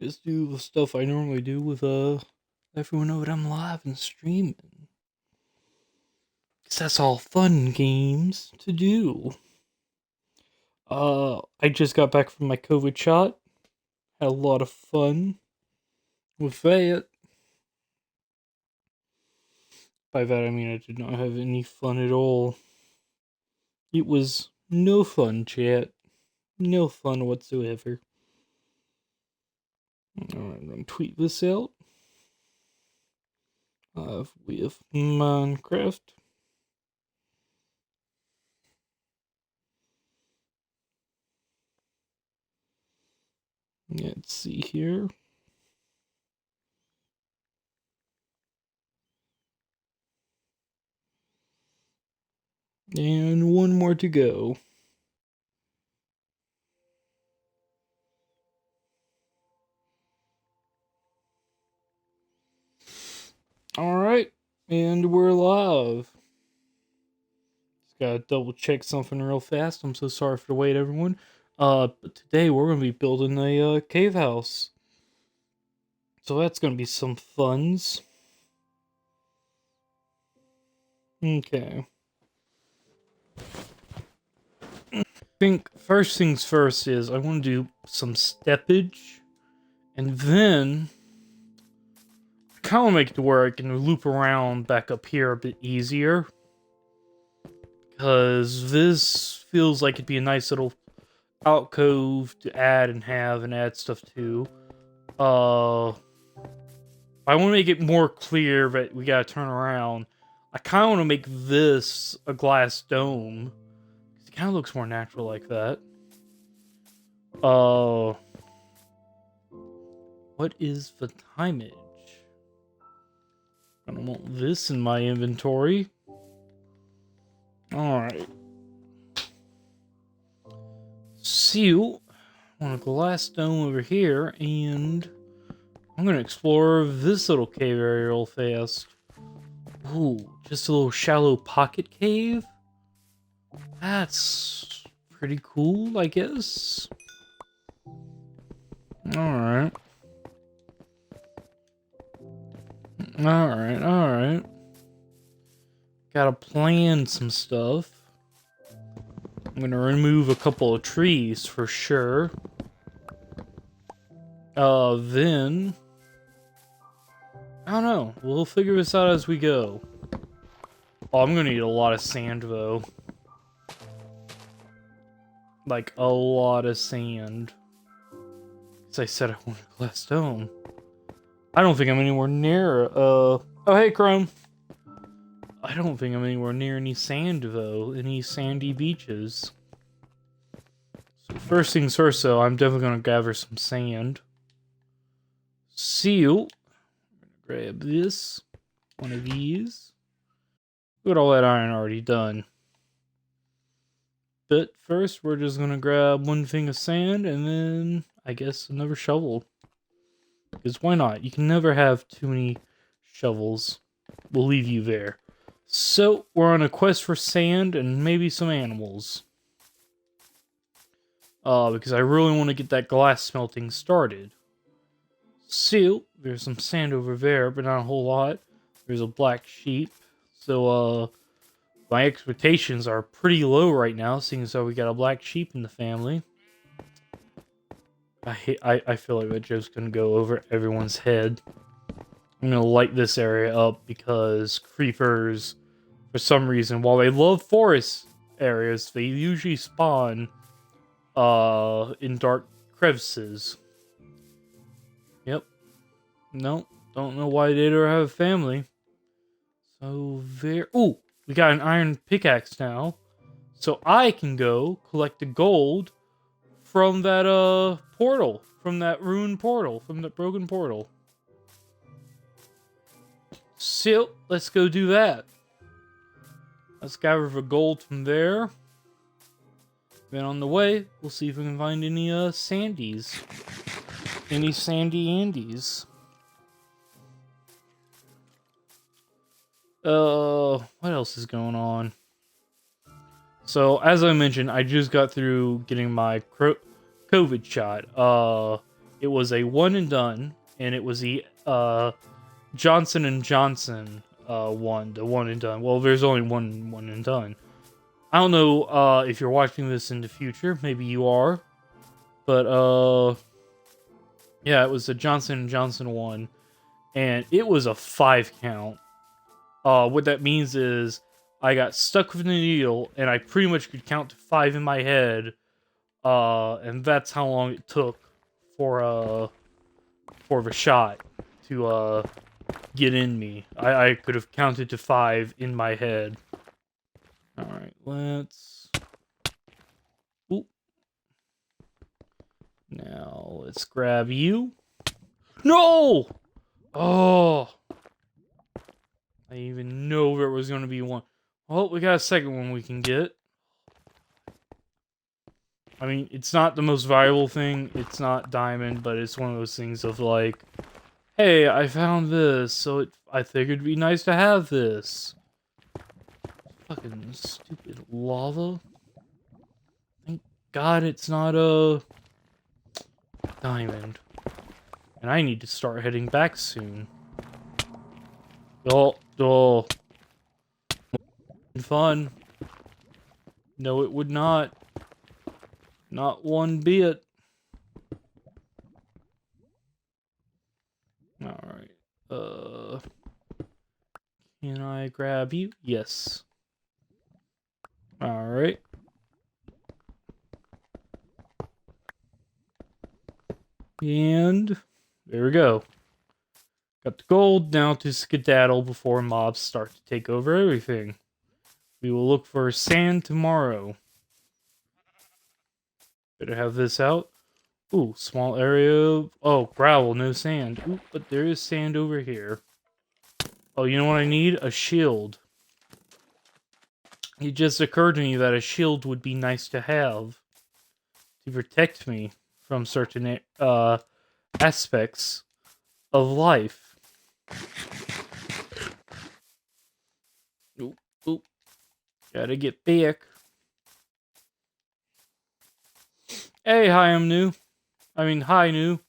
Just do the stuff I normally do with everyone know that I'm live and streaming. 'Cause that's all fun games to do. I just got back from my COVID shot. Had a lot of fun with that. By that I mean I did not have any fun at all. It was no fun, chat. No fun whatsoever. Alright, I'm gonna tweet this out. With Minecraft. Let's see here. And one more to go. Alright, and we're live. Just gotta double check something real fast. I'm so sorry for the wait, everyone. But today we're gonna be building a cave house. So that's gonna be some funs. Okay. I think first things first is I want to do some steppage, and then kind of make it to where I can loop around back up here a bit easier. Because this feels like it'd be a nice little alcove to add and have and add stuff to. I want to make it more clear that we gotta turn around. I kind of want to make this a glass dome. It kind of looks more natural like that. What is the timeage? I don't want this in my inventory. Alright. So, I want a glass dome over here, and I'm gonna explore this little cave area real fast. Ooh, just a little shallow pocket cave? That's pretty cool, I guess. Alright. Alright. Gotta plan some stuff. I'm gonna remove a couple of trees for sure. Then I don't know. We'll figure this out as we go. Oh, I'm gonna need a lot of sand though. Like a lot of sand. As I said, I want a glass dome. I don't think I'm anywhere near. Oh, hey, Chrome. I don't think I'm anywhere near any sand though. Any sandy beaches. So first things first, though, I'm definitely gonna gather some sand. Seal. Grab this. One of these. Look at all that iron already done. But first, we're just gonna grab one thing of sand and then, I guess, another shovel. Because why not? You can never have too many shovels. We'll leave you there. So, we're on a quest for sand and maybe some animals. Because I really want to get that glass smelting started. So, there's some sand over there, but not a whole lot. There's a black sheep. So, my expectations are pretty low right now, seeing as though we got a black sheep in the family. I feel like that joke's gonna go over everyone's head. I'm gonna light this area up because creepers, for some reason, while they love forest areas, they usually spawn in dark crevices. Yep. No, don't know why they don't have a family. So there. Ooh, we got an iron pickaxe now, so I can go collect the gold from that portal, from that ruined portal, from that broken portal. So let's go do that. Let's gather the gold from there. Then on the way, we'll see if we can find any sandies. Any sandy andies. What else is going on? So, as I mentioned, I just got through getting my COVID shot. It was a one and done, and it was the Johnson and Johnson one, the one and done. Well, there's only one and done. I don't know if you're watching this in the future. Maybe you are, but yeah, it was the Johnson and Johnson one, and it was a 5 count. What that means is I got stuck with the needle, and I pretty much could count to 5 in my head, and that's how long it took for the shot to get in me. I could have counted to 5 in my head. Alright, let's... Ooh. Now, let's grab you. No! Oh! I didn't even know there was going to be one. Well, we got a second one we can get. I mean, it's not the most valuable thing. It's not diamond, but it's one of those things of like, hey, I found this, so I figured it'd be nice to have this. Fucking stupid lava. Thank God it's not a diamond. And I need to start heading back soon. Oh. Fun. No, it would not. Not one bit. Alright. Can I grab you? Yes. Alright. And there we go. Got the gold, now to skedaddle before mobs start to take over everything. We will look for sand tomorrow. Better have this out. Ooh, small area. Oh, gravel, no sand. Ooh, but there is sand over here. Oh, you know what I need? A shield. It just occurred to me that a shield would be nice to have to protect me from certain aspects of life. Oop. Gotta get back. Hey, hi, I'm new. Hi, new.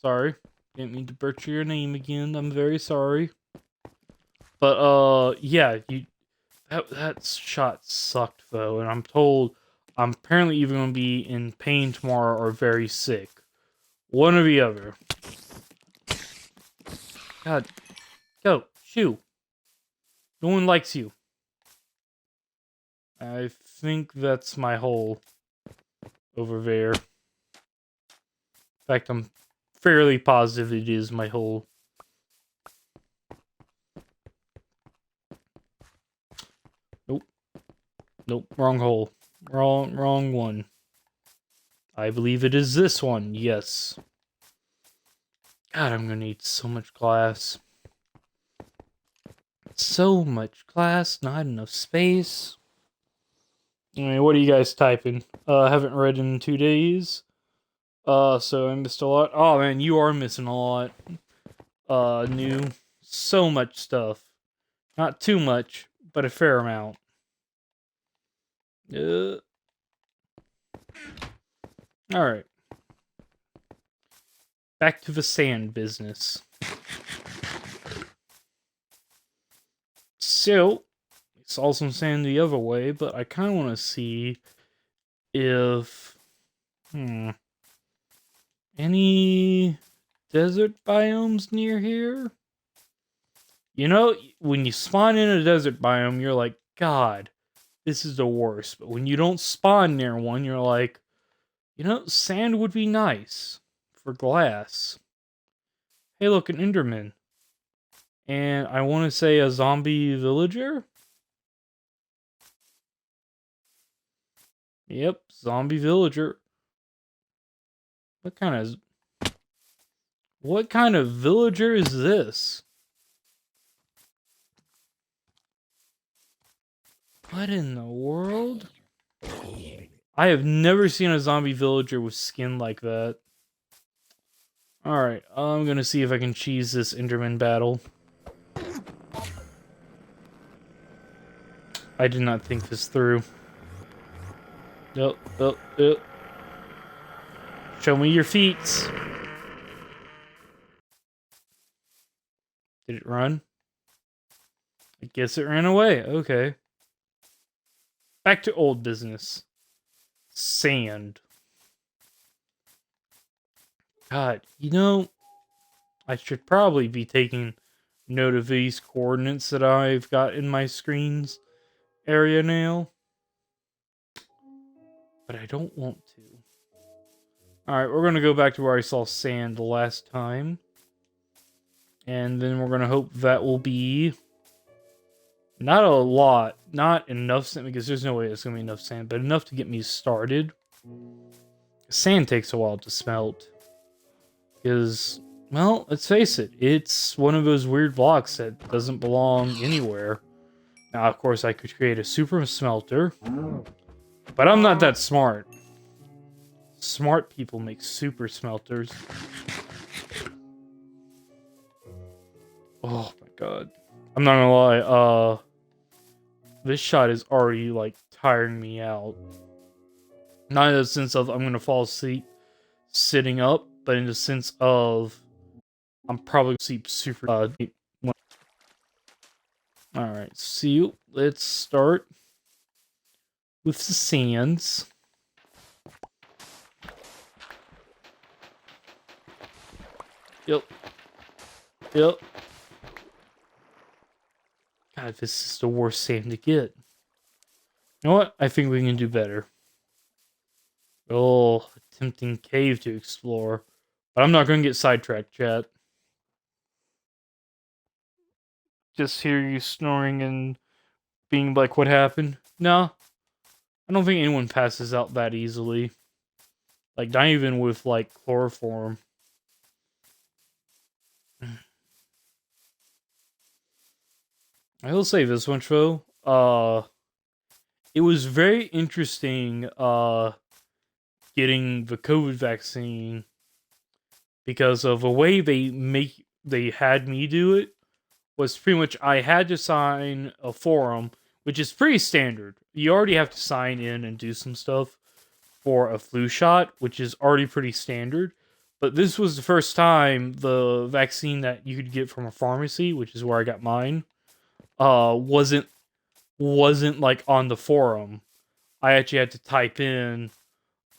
Sorry. Didn't mean to butcher your name again. I'm very sorry. But, yeah, that shot sucked, though, and I'm told I'm apparently either going to be in pain tomorrow or very sick. One or the other. God. Go. Shoo. No one likes you. I think that's my hole over there. In fact, I'm fairly positive it is my hole. Nope, wrong hole. Wrong one. I believe it is this one, yes. God, I'm gonna need so much glass. So much glass, not enough space. Anyway, what are you guys typing? I haven't read in 2 days. So I missed a lot. Oh man, you are missing a lot. New. So much stuff. Not too much, but a fair amount. Alright. Back to the sand business. So, I saw some sand the other way, but I kind of want to see if... any desert biomes near here? You know, when you spawn in a desert biome, you're like, God, this is the worst. But when you don't spawn near one, you're like, you know, sand would be nice for glass. Hey, look, an Enderman. And I want to say a zombie villager? Yep, zombie villager. What kind of villager is this? What in the world? I have never seen a zombie villager with skin like that. Alright, I'm gonna see if I can cheese this Enderman battle. I did not think this through. Yep. Show me your feet. Did it run? I guess it ran away. Okay. Back to old business. Sand. God, you know, I should probably be taking note of these coordinates that I've got in my screens area now. But I don't want to. Alright, we're going to go back to where I saw sand the last time. And then we're going to hope that will be not a lot, not enough sand, because there's no way it's going to be enough sand, but enough to get me started. Sand takes a while to smelt. Because, well, let's face it, it's one of those weird blocks that doesn't belong anywhere. Now, of course, I could create a super smelter, but I'm not that smart. Smart people make super smelters. Oh my god. I'm not gonna lie, this shot is already, like, tiring me out. Not in the sense of I'm gonna fall asleep sitting up, but in the sense of I'm probably gonna sleep super. Alright, so let's start with the sands. Yep. God, this is the worst sand to get. You know what? I think we can do better. Oh, a tempting cave to explore. But I'm not going to get sidetracked, chat. Just hear you snoring and being like, what happened? No. I don't think anyone passes out that easily. Like, not even with, like, chloroform. I will say this much, though. It was very interesting, getting the COVID vaccine because of the way they had me do it was pretty much I had to sign a forum, which is pretty standard. You already have to sign in and do some stuff for a flu shot, which is already pretty standard. But this was the first time the vaccine that you could get from a pharmacy, which is where I got mine, wasn't like on the forum. I actually had to type in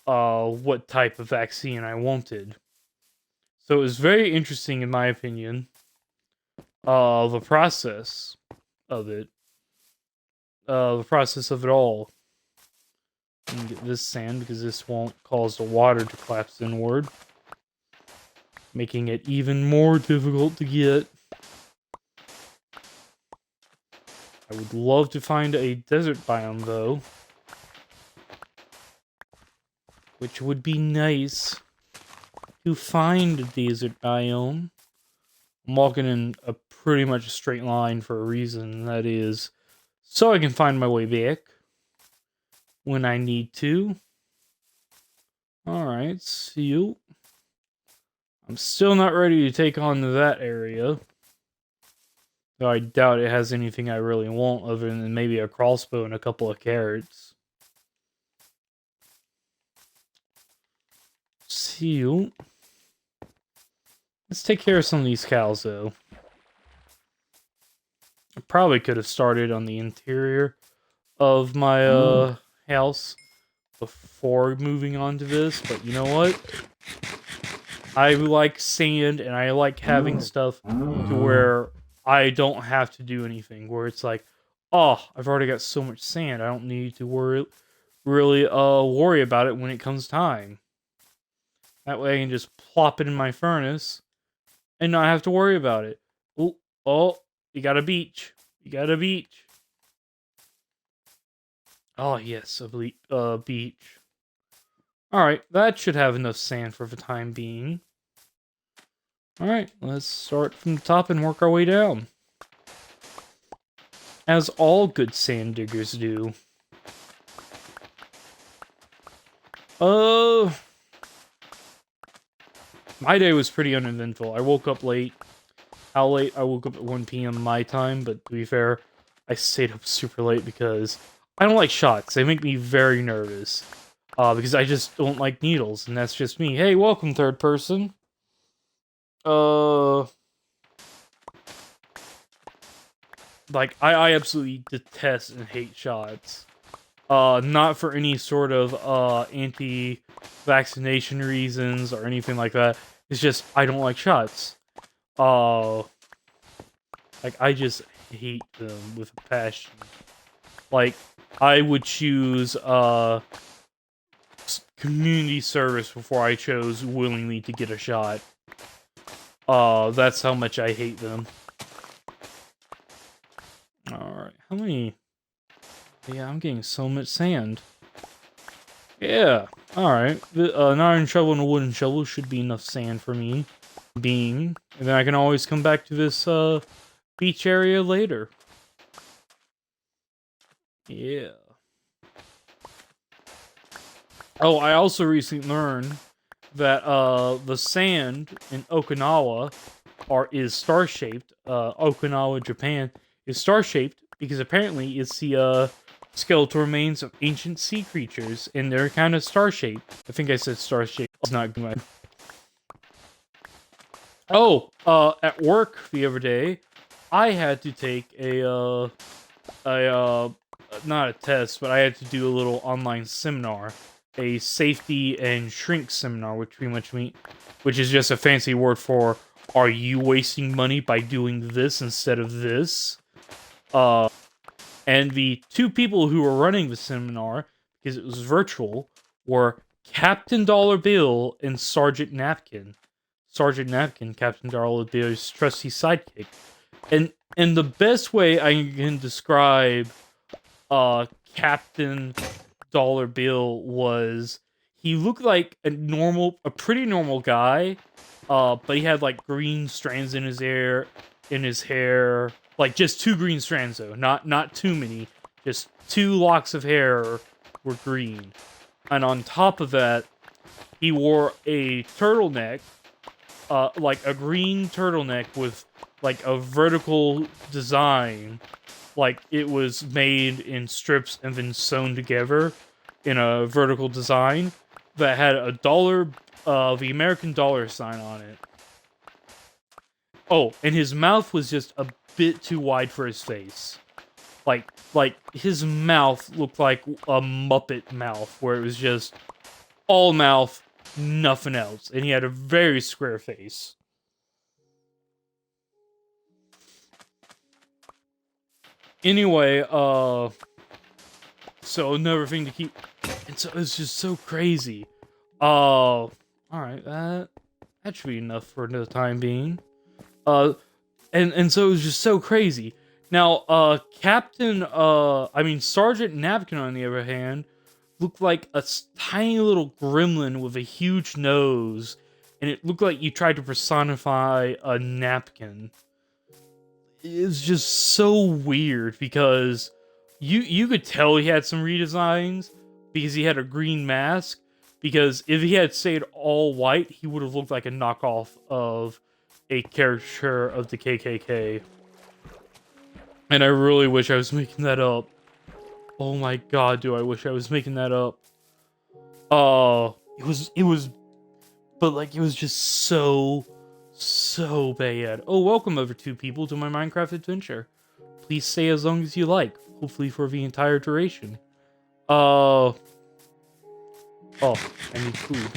what type of vaccine I wanted. So it was very interesting, in my opinion, the process of it. The process of it all. I'm gonna get this sand because this won't cause the water to collapse inward, making it even more difficult to get. I would love to find a desert biome, though. Which would be nice to find a desert biome. I'm walking in a pretty much a straight line for a reason. That is, so I can find my way back when I need to. Alright, see you. I'm still not ready to take on that area. Though I doubt it has anything I really want other than maybe a crossbow and a couple of carrots. See you. Let's take care of some of these cows, though. I probably could have started on the interior of my house before moving on to this, but you know what? I like sand, and I like having stuff to where I don't have to do anything. Where it's like, oh, I've already got so much sand, I don't need to really worry about it when it comes time. That way I can just plop it in my furnace and not have to worry about it. Oh, you got a beach. You got a beach. Oh, yes, a beach. Alright, that should have enough sand for the time being. Alright, let's start from the top and work our way down. As all good sand diggers do. My day was pretty uneventful. I woke up late. How late? I woke up at 1 p.m. my time, but to be fair, I stayed up super late because I don't like shots. They make me very nervous. because I just don't like needles, and that's just me. Hey, welcome, third person. Like, I absolutely detest and hate shots. Not for any sort of, anti-vaccination reasons or anything like that. It's just, I don't like shots. Like, I just hate them with a passion. Like, I would choose, community service before I chose willingly to get a shot. That's how much I hate them. Alright, how many... Yeah, I'm getting so much sand. Yeah, alright. An iron shovel and a wooden shovel should be enough sand for me. And then I can always come back to this, beach area later. Yeah. Oh, I also recently learned that, the sand in Okinawa is star-shaped. Okinawa, Japan, is star-shaped because apparently it's the, skeletal remains of ancient sea creatures, and they're kind of star-shaped. I think I said star-shaped. It's not good. Oh, at work the other day, I had to take not a test, but I had to do a little online seminar, a safety and shrink seminar, which is just a fancy word for, are you wasting money by doing this instead of this? And the two people who were running the seminar, because it was virtual, were Captain Dollar Bill and Sergeant Napkin. Sergeant Napkin, Captain Dollar Bill's trusty sidekick. And the best way I can describe Captain Dollar Bill was he looked like a pretty normal guy, but he had like green strands in his hair, like just two green strands though, not too many, just two locks of hair were green, and on top of that, he wore a turtleneck, like a green turtleneck with like a vertical design, like it was made in strips and then sewn together in a vertical design that had a dollar, the American dollar sign on it. Oh, and his mouth was just a bit too wide for his face. Like his mouth looked like a Muppet mouth, where it was just all mouth, nothing else, and he had a very square face. Anyway, so another thing to keep, and so it's just so crazy. All right, that should be enough for the time being. And so it was just so crazy. Now, Sergeant Napkin, on the other hand, looked like a tiny little gremlin with a huge nose, and it looked like you tried to personify a napkin. It's just so weird because you could tell he had some redesigns because he had a green mask. Because if he had stayed all white, he would have looked like a knockoff of a caricature of the KKK. And I really wish I was making that up. Oh my god, do I wish I was making that up. But like, it was just so bad. Oh, welcome over two people to my Minecraft adventure. Please stay as long as you like, hopefully for the entire duration. Oh, I need food.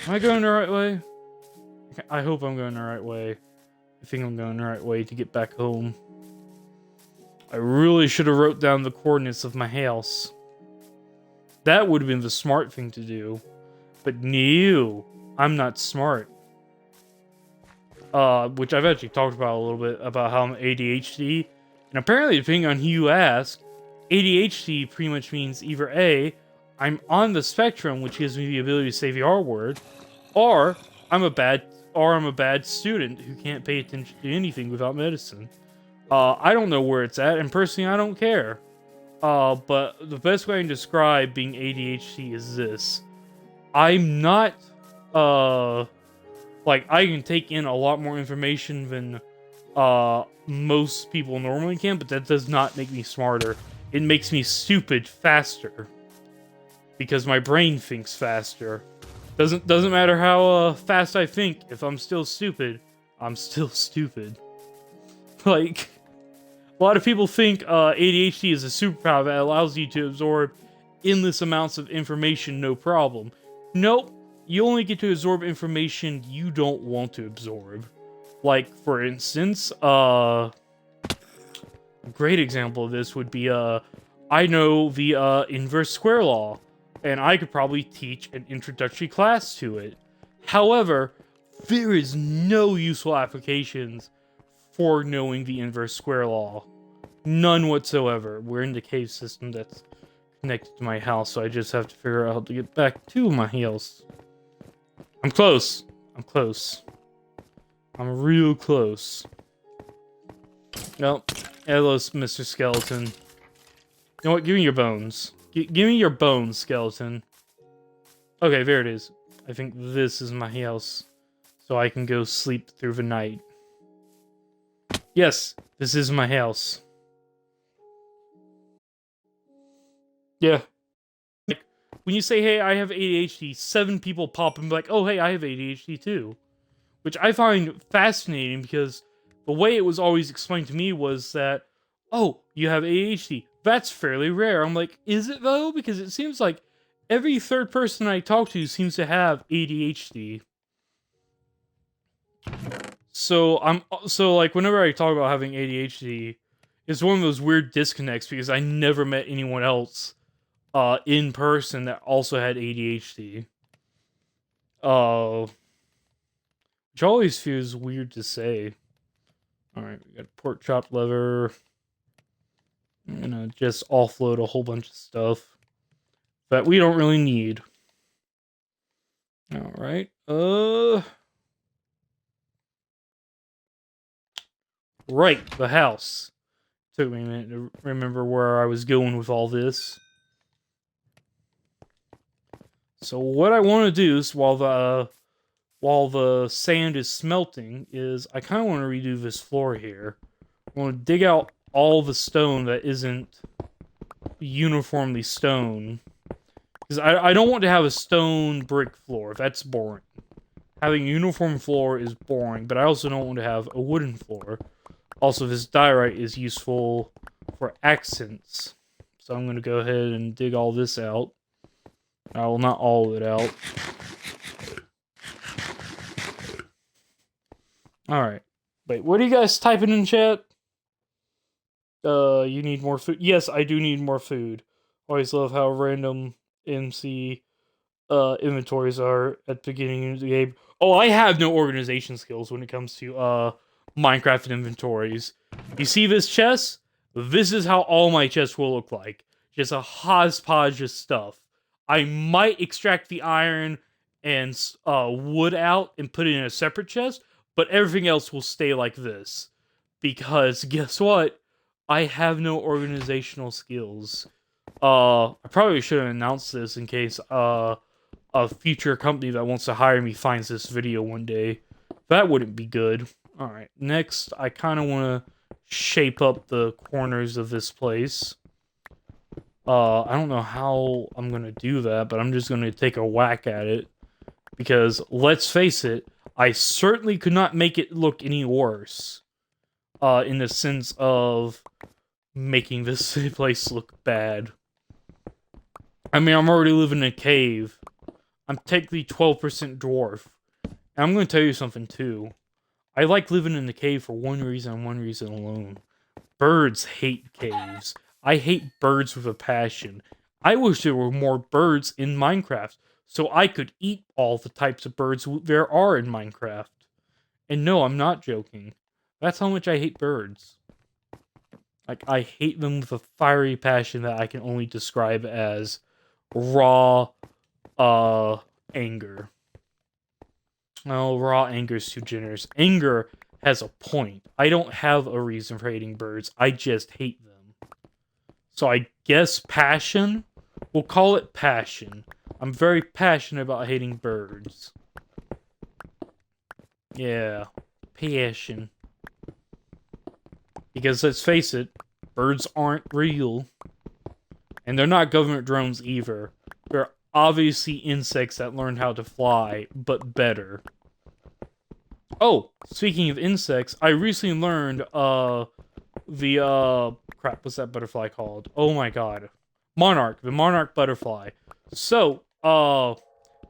Am I going the right way? I hope I'm going the right way. I think I'm going the right way to get back home. I really should have wrote down the coordinates of my house. That would have been the smart thing to do. But no, I'm not smart. Which I've actually talked about a little bit, about how I'm ADHD. And apparently, depending on who you ask, ADHD pretty much means either A, I'm on the spectrum, which gives me the ability to say the R word, or I'm a bad student who can't pay attention to anything without medicine. I don't know where it's at, and personally, I don't care. But the best way I can describe being ADHD is this. I'm not, like, I can take in a lot more information than, most people normally can, but that does not make me smarter. It makes me stupid faster. because my brain thinks faster. Doesn't matter how fast I think. If I'm still stupid, I'm still stupid. Like, a lot of people think ADHD is a superpower that allows you to absorb endless amounts of information no problem. Nope, you only get to absorb information you don't want to absorb. Like, for instance, a great example of this would be, I know the inverse square law, and I could probably teach an introductory class to it. However, there is no useful applications for knowing the inverse square law. None whatsoever. We're in the cave system that's connected to my house, so I just have to figure out how to get back to my house. I'm close. I'm close. I'm real close. Nope. Hello, Mr. Skeleton. You know what? Give me your bones. Give me your bones, skeleton. Okay, there it is. I think this is my house, so I can go sleep through the night. Yes, this is my house. Yeah. Like, when you say, hey, I have ADHD, 7 people pop and be like, oh, hey, I have ADHD too. Which I find fascinating because the way it was always explained to me was that, oh, you have ADHD. That's fairly rare. I'm like, is it though? Because it seems like every third person I talk to seems to have ADHD. So like whenever I talk about having ADHD, it's one of those weird disconnects because I never met anyone else in person that also had ADHD. Which always feels weird to say. Alright, we got pork chop lever. I'm gonna just offload a whole bunch of stuff that we don't really need. Alright, right, the house. Took me a minute to remember where I was going with all this. So what I want to do is, while the sand is smelting, is I kind of want to redo this floor here. I want to dig out all the stone that isn't uniformly stone. Because I don't want to have a stone brick floor. That's boring. Having a uniform floor is boring, but I also don't want to have a wooden floor. Also, this diorite is useful for accents. So I'm going to go ahead and dig all this out. Well, not all of it out. Alright. Wait, what are you guys typing in chat? You need more food? Yes, I do need more food. Always love how random MC inventories are at the beginning of the game. Oh, I have no organization skills when it comes to Minecraft inventories. You see this chest? This is how all my chests will look like. Just a hodgepodge of stuff. I might extract the iron and wood out and put it in a separate chest, but everything else will stay like this. Because guess what? I have no organizational skills. I probably should have announced this in case a future company that wants to hire me finds this video one day. That wouldn't be good. Alright, next, I kind of want to shape up the corners of this place. I don't know how I'm going to do that, but I'm just going to take a whack at it. Because, let's face it, I certainly could not make it look any worse. In the sense of making this place look bad. I mean, I'm already living in a cave. I'm technically 12% dwarf. And I'm going to tell you something, too. I like living in the cave for one reason and one reason alone. Birds hate caves. I hate birds with a passion. I wish there were more birds in Minecraft, so I could eat all the types of birds there are in Minecraft. And no, I'm not joking. That's how much I hate birds. Like, I hate them with a fiery passion that I can only describe as raw, anger. Oh, raw anger is too generous. Anger has a point. I don't have a reason for hating birds. I just hate them. So I guess passion? We'll call it passion. I'm very passionate about hating birds. Yeah. Passion. Because let's face it, birds aren't real. And they're not government drones either. They're obviously insects that learned how to fly, but better. Oh, speaking of insects, I recently learned crap, what's that butterfly called? Oh my god. Monarch, the monarch butterfly. So,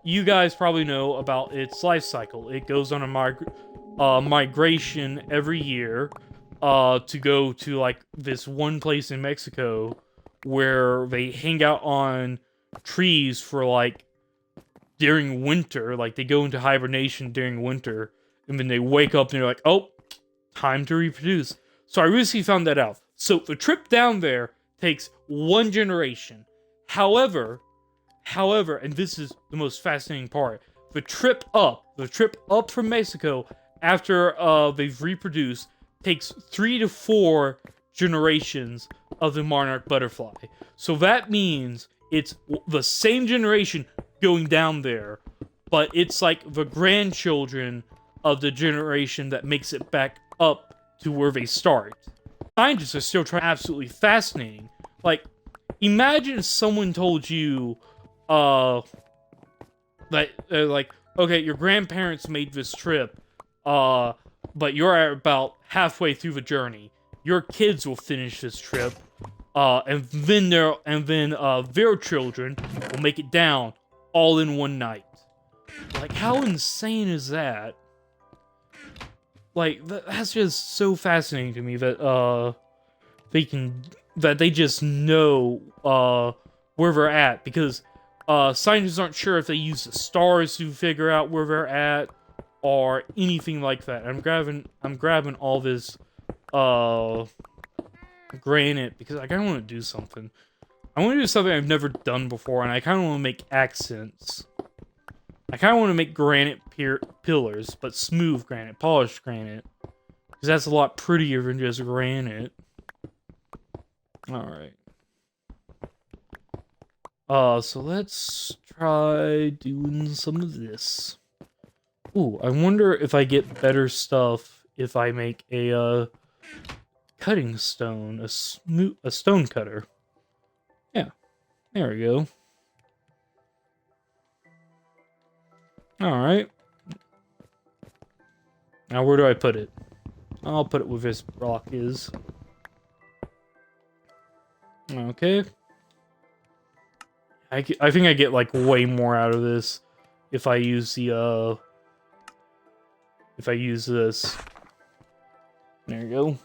you guys probably know about its life cycle. It goes on a migration every year to go to like this one place in Mexico where they hang out on trees for like during winter. Like they go into hibernation during winter, and then they wake up and they're like, "Oh, time to reproduce." So I recently found that out. So the trip down there takes one generation. However, and this is the most fascinating part, the trip up from Mexico after they've reproduced takes 3 to 4 generations of the monarch butterfly. So that means it's the same generation going down there, but it's like the grandchildren of the generation that makes it back up to where they start. Scientists are still trying. Absolutely fascinating. Like, imagine if someone told you, that like, okay, your grandparents made this trip, but you're about halfway through the journey. Your kids will finish this trip, and then their children will make it down all in one night. Like, how insane is that? Like, that's just so fascinating to me that they just know where they're at, because scientists aren't sure if they use the stars to figure out where they're at or anything like that. I'm grabbing all this granite because I kind of want to do something. I want to do something I've never done before, and I kind of want to make accents. I kind of want to make granite pillars, but smooth granite, polished granite, because that's a lot prettier than just granite. Alright. So let's try doing some of this. Ooh, I wonder if I get better stuff if I make a, cutting stone, a stone cutter. Yeah, there we go. Alright. Now where do I put it? I'll put it where this rock is. Okay. I think I get, like, way more out of this if I use the, if I use this. There you go.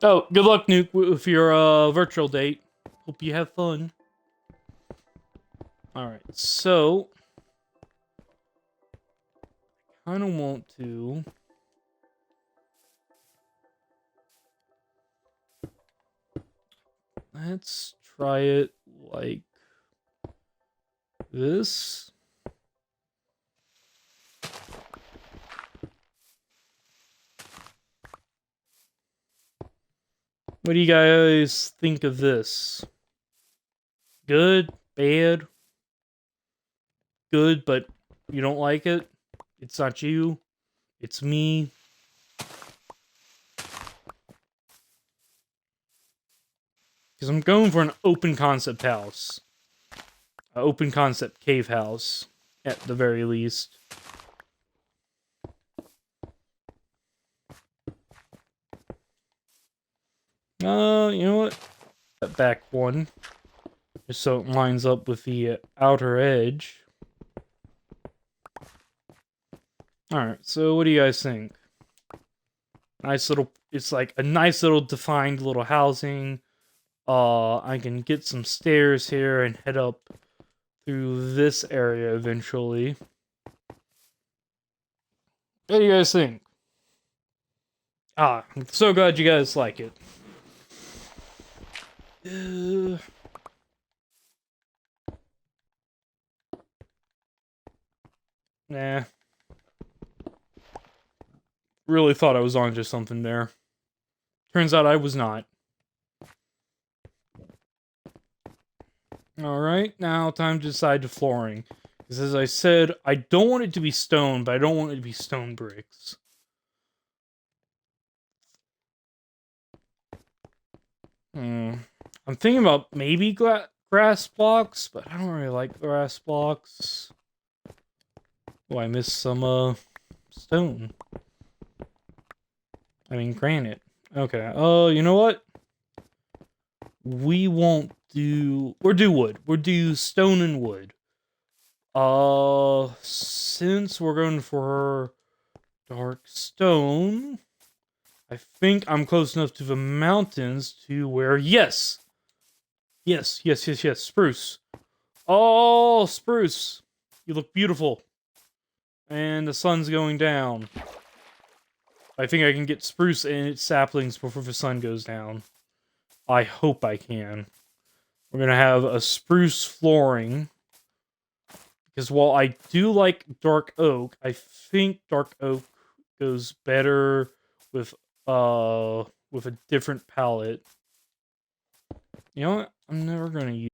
Oh, good luck, Nuke, with your, virtual date. Hope you have fun. Alright, so... I kinda want to... Let's try it like this. What do you guys think of this? Good? Bad? Good, but you don't like it? It's not you. It's me. Because I'm going for an open concept house. An open concept cave house, at the very least. You know what? That back one. Just so it lines up with the outer edge. Alright, so what do you guys think? Nice little, it's like a nice little defined little housing. I can get some stairs here and head up through this area eventually. What do you guys think? I'm so glad you guys like it. Nah. Really thought I was onto something there. Turns out I was not. Alright, now time to decide the flooring. Because as I said, I don't want it to be stone, but I don't want it to be stone bricks. Hmm. I'm thinking about maybe grass blocks, but I don't really like grass blocks. Oh, I missed some stone. I mean granite. Okay. You know what? We won't do. We'll do wood. We'll do stone and wood. Since we're going for dark stone, I think I'm close enough to the mountains to where yes, yes. Spruce. Oh, spruce. You look beautiful. And the sun's going down. I think I can get spruce and its saplings before the sun goes down. I hope I can. We're gonna have a spruce flooring. Because while I do like dark oak, I think dark oak goes better with a different palette. You know what? I'm never gonna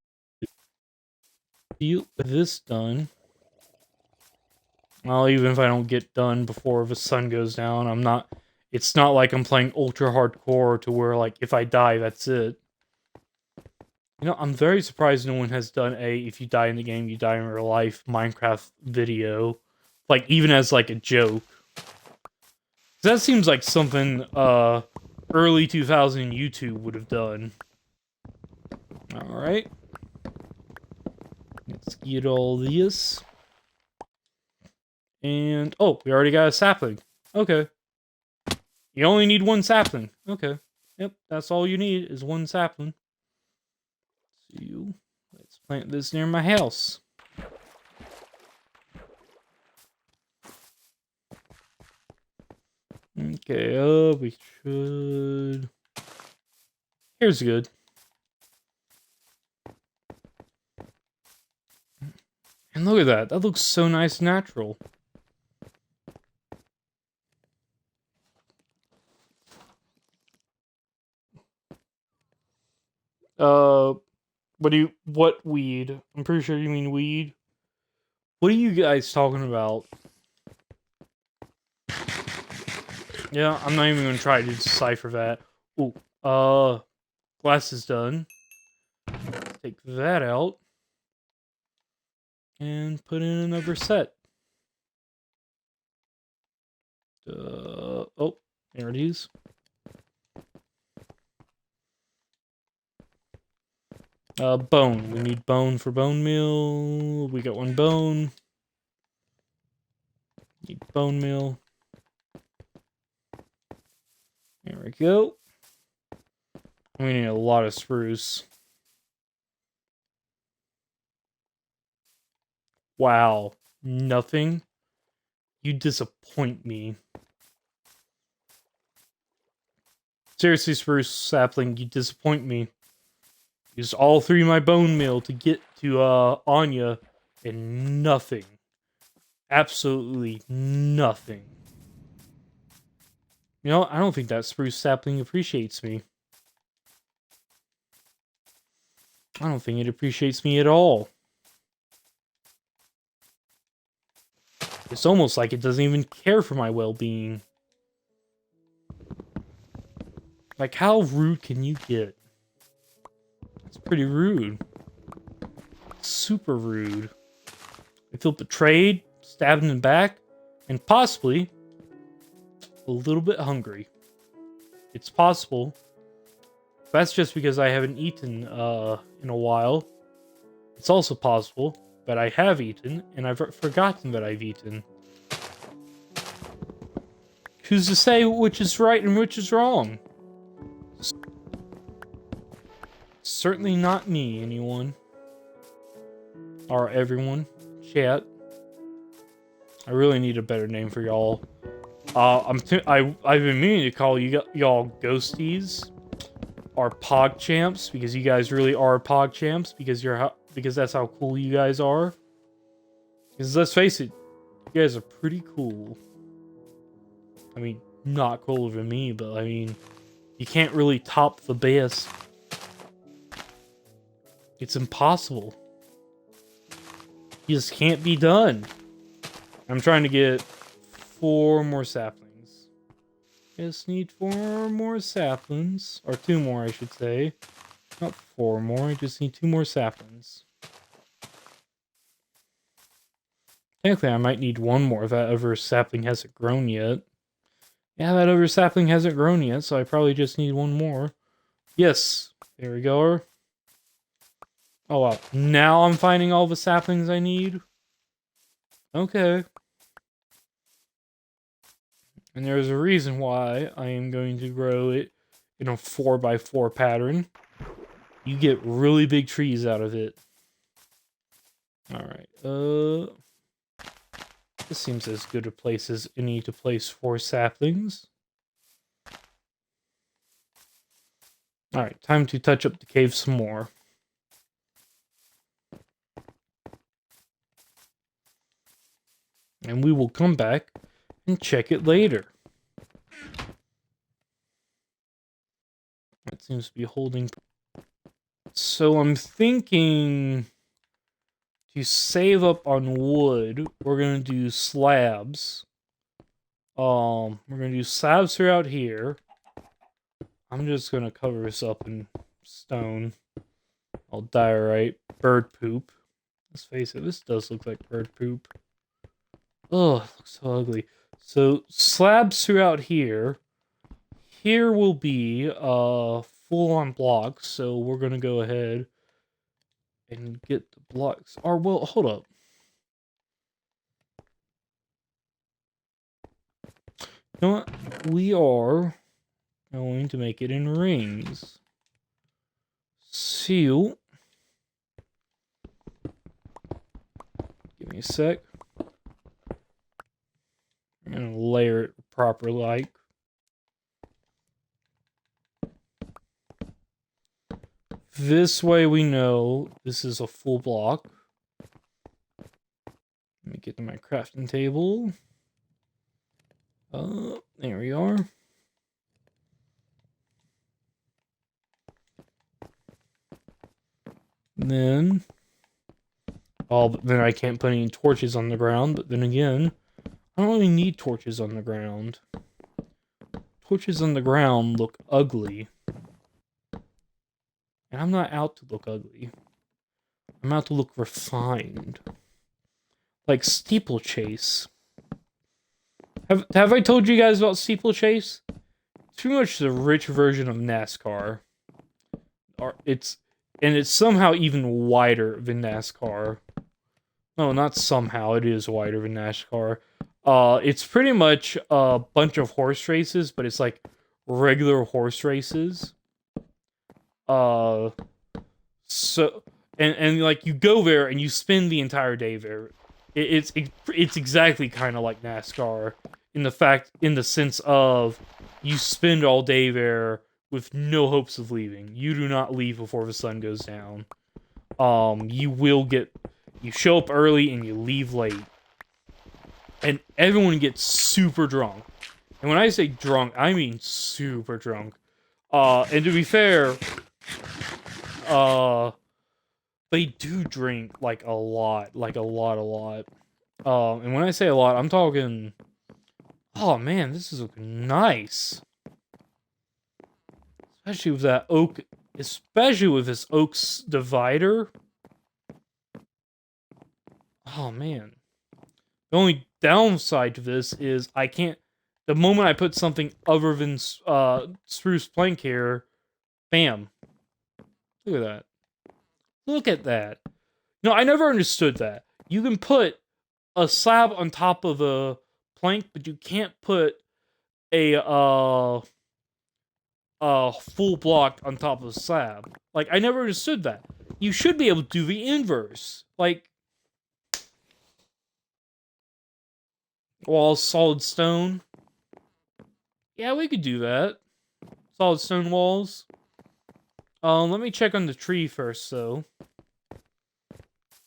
use this done. Well, even if I don't get done before the sun goes down, I'm not. It's not like I'm playing ultra hardcore to where like if I die, that's it. You know, I'm very surprised no one has done a if you die in the game, you die in real life Minecraft video, like even as like a joke. That seems like something early 2000 YouTube would have done. All right, let's get all this. And oh, we already got a sapling. Okay, you only need one sapling. Okay, yep, that's all you need is one sapling. So let's plant this near my house. Okay, we should... Here's good. And look at that. That looks so nice and natural. What weed? I'm pretty sure you mean weed. What are you guys talking about? Yeah, I'm not even gonna try to decipher that. Ooh, glass is done. Take that out. And put in another set. Oh, there it is. Bone. We need bone for bone meal. We got one bone. Need bone meal. There we go. We need a lot of spruce. Wow. Nothing? You disappoint me. Seriously, spruce sapling, you disappoint me. Used all 3 of my bone meal to get to Anya, and nothing. Absolutely nothing. You know, I don't think that spruce sapling appreciates me. I don't think it appreciates me at all. It's almost like it doesn't even care for my well-being. Like, how rude can you get? It's pretty rude. Super rude. I feel betrayed, stabbed in the back, and possibly a little bit hungry. It's possible. That's just because I haven't eaten in a while. It's also possible that I have eaten and I've forgotten that I've eaten. Who's to say which is right and which is wrong? Certainly not me, anyone. Or everyone. Chat. I really need a better name for y'all. I've been meaning to call y'all ghosties or PogChamps because you guys really are PogChamps because that's how cool you guys are. Because let's face it, you guys are pretty cool. I mean, not cooler than me, but I mean, you can't really top the best. It's impossible. You just can't be done. I'm trying to get 4 more saplings. Just need 4 more saplings. Or 2 more, I should say. Not 4 more, I just need 2 more saplings. Technically, I might need 1 more if that other sapling hasn't grown yet. Yeah, that other sapling hasn't grown yet, so I probably just need 1 more. Yes, there we go. Oh, wow. Now I'm finding all the saplings I need? Okay. And there's a reason why I am going to grow it in a 4x4 pattern. You get really big trees out of it. Alright, this seems as good a place as any to place 4 saplings. Alright, time to touch up the cave some more. And we will come back and check it later. That seems to be holding. So I'm thinking to save up on wood, we're going to do slabs. We're going to do slabs throughout here. I'm just going to cover this up in stone. All diorite, bird poop. Let's face it, this does look like bird poop. Oh, it looks so ugly. So, slabs throughout here. Here will be full-on blocks, so we're going to go ahead and get the blocks. Or, well, hold up. You know what? We are going to make it in rings. Seal. Give me a sec. I'm going to layer it proper like. This way we know this is a full block. Let me get to my crafting table. There we are. Then, but then I can't put any torches on the ground, but then again, I don't really need torches on the ground. Torches on the ground look ugly. And I'm not out to look ugly. I'm out to look refined. Like steeplechase. Have I told you guys about steeplechase? It's pretty much the rich version of NASCAR. It's somehow even wider than NASCAR. No, not somehow. It is wider than NASCAR. It's pretty much a bunch of horse races, but it's like regular horse races. So and like you go there and you spend the entire day there. It's exactly kind of like NASCAR in the sense of you spend all day there with no hopes of leaving. You do not leave before the sun goes down. You show up early and you leave late. And everyone gets super drunk. And when I say drunk, I mean super drunk. And to be fair, they do drink like a lot. And when I say a lot, I'm talking, oh man, this is looking nice. Especially with that oak, especially with this oak's divider. Oh man. The only downside to this is I can't, the moment I put something other than spruce plank here, bam. Look at that. Look at that. No, I never understood that. You can put a slab on top of a plank, but you can't put a full block on top of a slab. Like, I never understood that. You should be able to do the inverse. Like, walls, solid stone. Yeah, we could do that. Solid stone walls. Let me check on the tree first, though.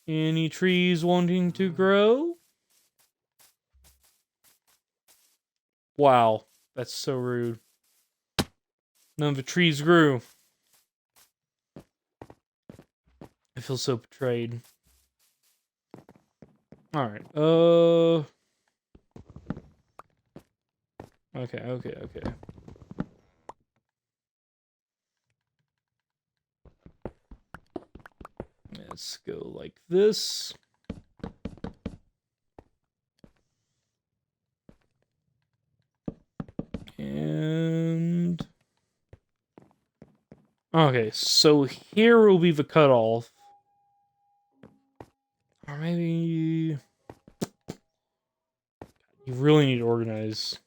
Any trees wanting to grow? Wow, that's so rude. None of the trees grew. I feel so betrayed. Alright, Okay. Let's go like this. And... okay, so here will be the cutoff. Or maybe... you really need to organize.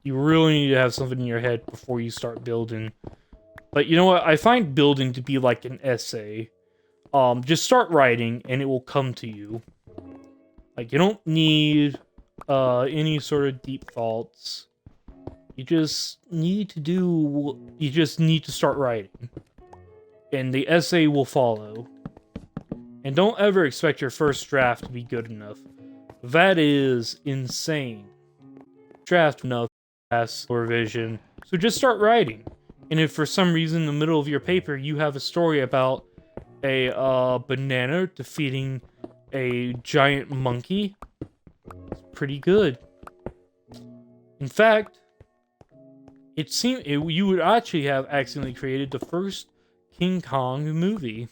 You really need to have something in your head before you start building. But you know what? I find building to be like an essay. Just start writing and it will come to you. Like, you don't need any sort of deep thoughts. You just need to start writing. And the essay will follow. And don't ever expect your first draft to be good enough. That is insane. Draft enough past revision. So just start writing. And if for some reason in the middle of your paper you have a story about a banana defeating a giant monkey, it's pretty good. In fact, it seemed you would actually have accidentally created the first King Kong movie.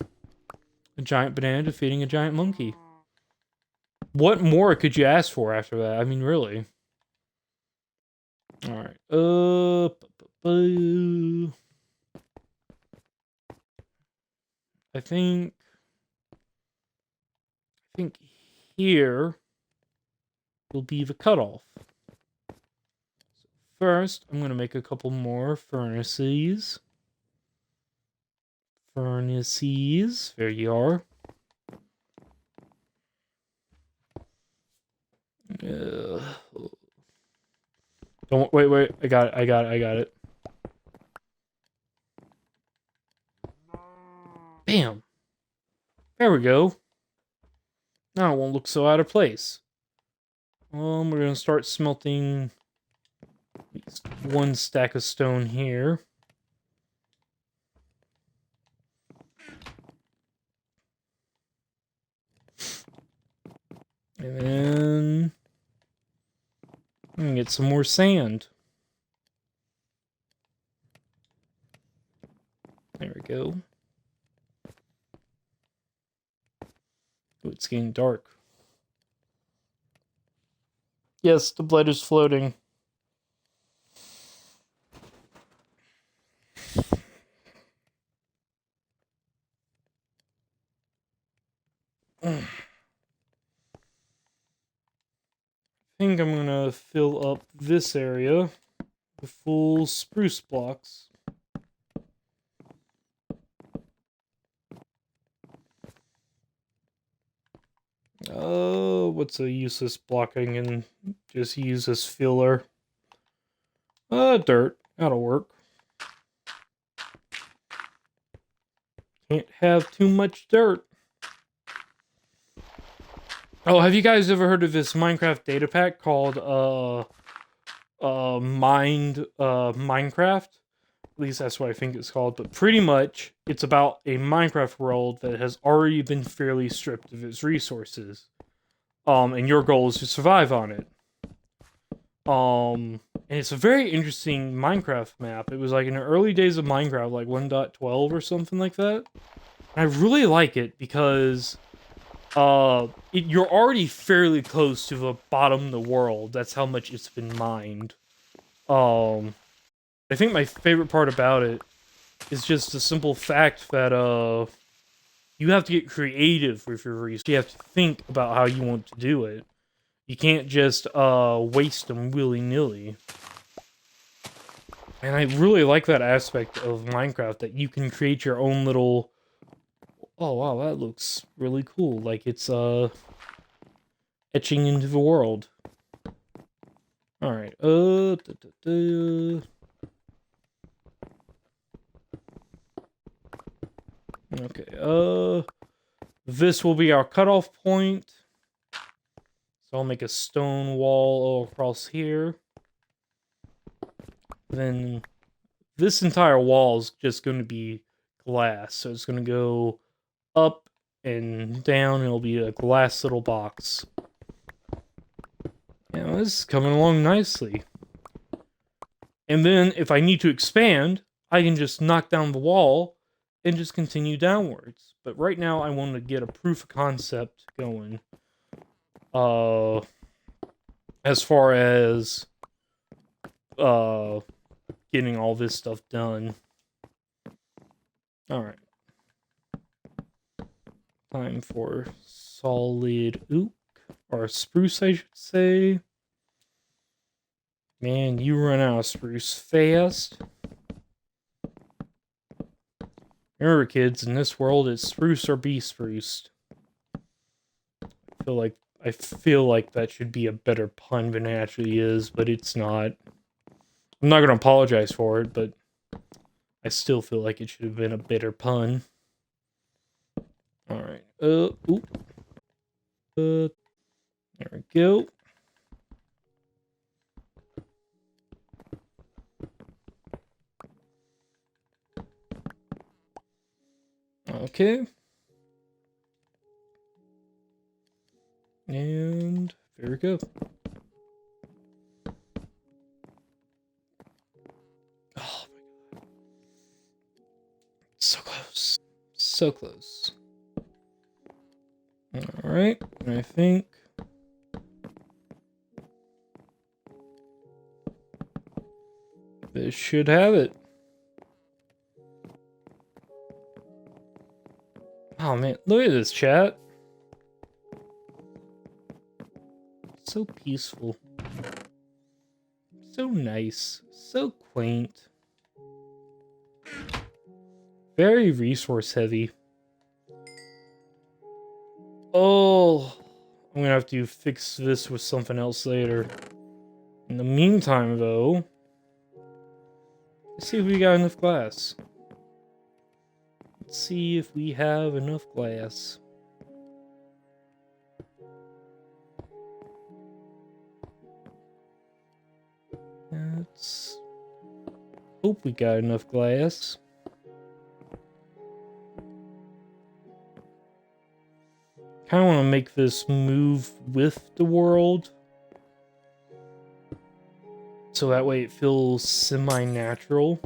A giant banana defeating a giant monkey. What more could you ask for after that? I mean, really. Alright. I think here will be the cutoff. So first, I'm going to make a couple more furnaces. There you are. Don't wait. I got it. Bam. There we go. Now it won't look so out of place. We're gonna start smelting one stack of stone here. And then I'm gonna get some more sand. There we go. Oh, it's getting dark. Yes, the blood is floating. I think I'm gonna fill up this area with full spruce blocks. What's a useless block I can just use as filler? Dirt. That'll work. Can't have too much dirt. Oh, have you guys ever heard of this Minecraft data pack called Minecraft? At least that's what I think it's called. But pretty much, it's about a Minecraft world that has already been fairly stripped of its resources. And your goal is to survive on it. And it's a very interesting Minecraft map. It was like in the early days of Minecraft, like 1.12 or something like that. And I really like it because you're already fairly close to the bottom of the world. That's how much it's been mined. I think my favorite part about it is just the simple fact that you have to get creative with your resources. You have to think about how you want to do it. You can't just waste them willy-nilly. And I really like that aspect of Minecraft, that you can create your own little... oh wow, that looks really cool. Like it's etching into the world. Alright, okay, this will be our cutoff point. So I'll make a stone wall across here. Then this entire wall is just going to be glass. So it's going to go up and down, and it'll be a glass little box. Yeah, this is coming along nicely. And then if I need to expand, I can just knock down the wall and just continue downwards. But right now I want to get a proof of concept going. As far as getting all this stuff done. Alright. Time for solid oak. Or spruce, I should say. Man, you run out of spruce fast. Remember, kids, in this world, it's spruce or be spruced. I feel like that should be a better pun than it actually is, but it's not. I'm not gonna apologize for it, but I still feel like it should have been a better pun. Alright. Oop. There we go. Okay. And there we go. Oh my god. So close. So close. Alright, I think this should have it. Oh man, look at this, chat. So peaceful. So nice. So quaint. Very resource heavy. Oh, I'm gonna have to fix this with something else later. In the meantime, though, let's see if we got enough glass. Let's see if we have enough glass. Let's hope we got enough glass. Kind of want to make this move with the world, so that way it feels semi-natural.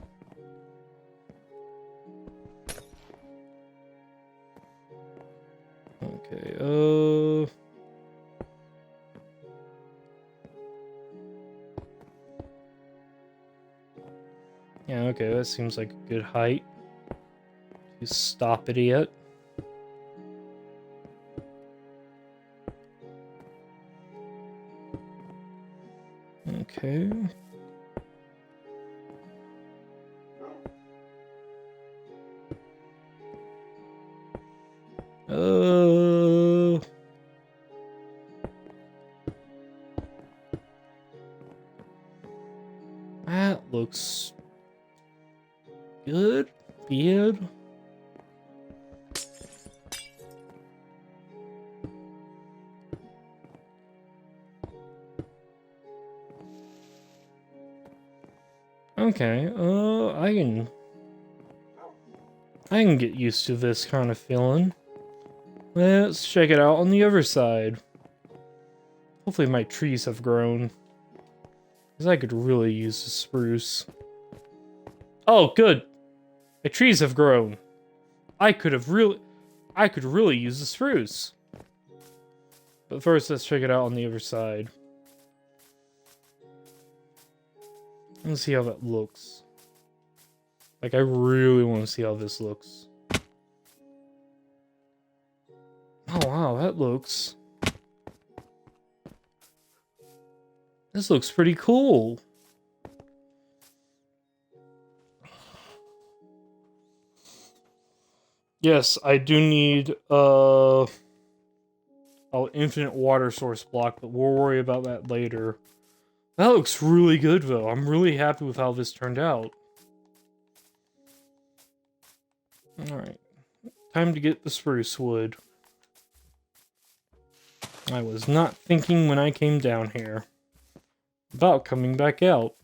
Okay, yeah, okay, that seems like a good height to stop it at. Okay. That looks good. Weird. Okay, I can get used to this kind of feeling. Let's check it out on the other side. Hopefully my trees have grown, because I could really use the spruce. Oh, good! My trees have grown. I could really use the spruce. But first, let's check it out on the other side. Let's see how that looks. Like, I really want to see how this looks. Oh, wow, that looks... This looks pretty cool. Yes, I do need, an infinite water source block, but we'll worry about that later. That looks really good, though. I'm really happy with how this turned out. Alright. Time to get the spruce wood. I was not thinking when I came down here about coming back out.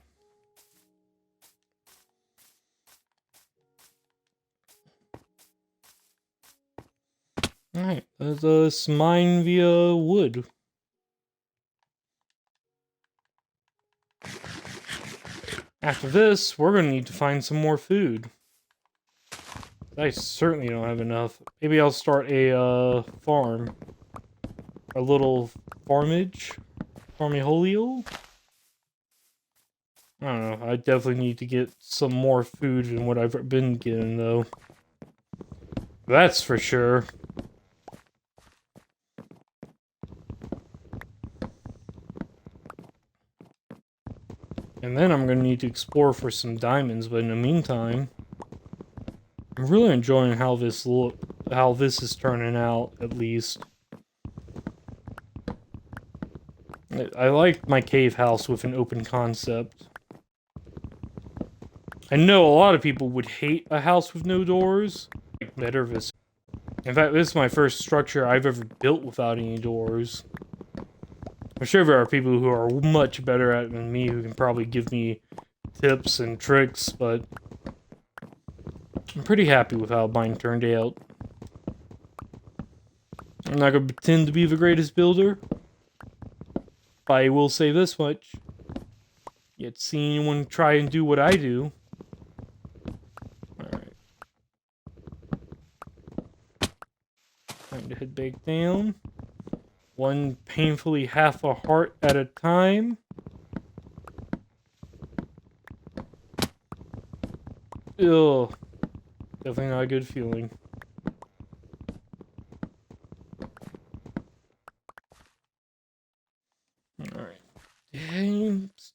Alright, let's mine via wood. After this, we're gonna need to find some more food. I certainly don't have enough. Maybe I'll start a farm. A little farmage? Farmiholio? I don't know. I definitely need to get some more food than what I've been getting, though. That's for sure. And then I'm gonna need to explore for some diamonds, but in the meantime, I'm really enjoying how this is turning out, at least. I like my cave house with an open concept. I know a lot of people would hate a house with no doors, like Metavis. In fact, this is my first structure I've ever built without any doors. I'm sure there are people who are much better at it than me who can probably give me tips and tricks, but I'm pretty happy with how mine turned out. I'm not gonna pretend to be the greatest builder. I will say this much. Yet seeing anyone try and do what I do. Alright. Time to head back down. One painfully half a heart at a time. Ugh. Definitely not a good feeling. Alright.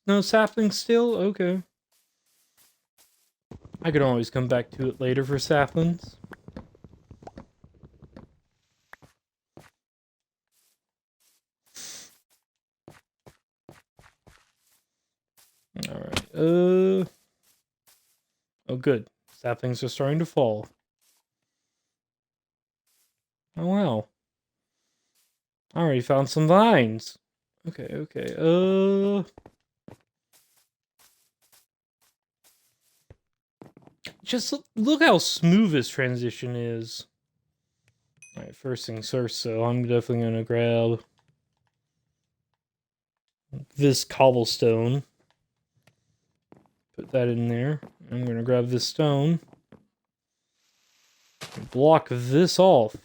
No saplings still? Okay. I could always come back to it later for saplings. Alright, oh good. Saplings are starting to fall. Oh wow. I already found some vines. Okay. Just look how smooth this transition is. Alright, first things first, so I'm definitely gonna grab this cobblestone. Put that in there. I'm gonna grab this stone. Block this off.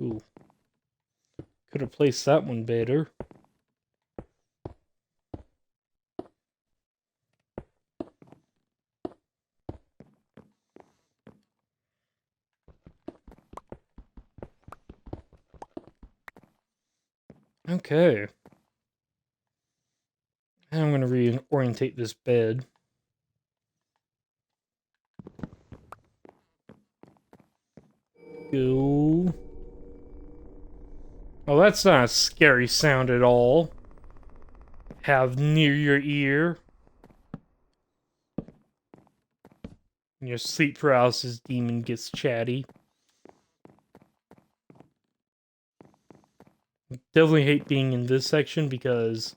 Ooh. Could have placed that one better. Okay. And I'm going to reorientate this bed. Go. Oh, that's not a scary sound at all. Have near your ear. And your sleep paralysis demon gets chatty. Definitely hate being in this section because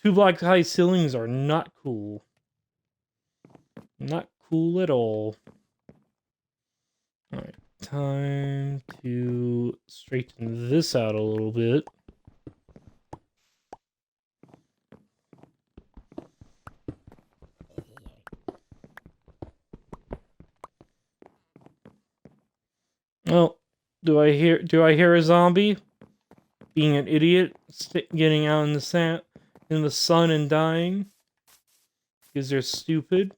2-block high ceilings are not cool. Not cool at all. Alright, time to straighten this out a little bit. Well, do I hear a zombie? Being an idiot, getting out in the sun and dying because they're stupid.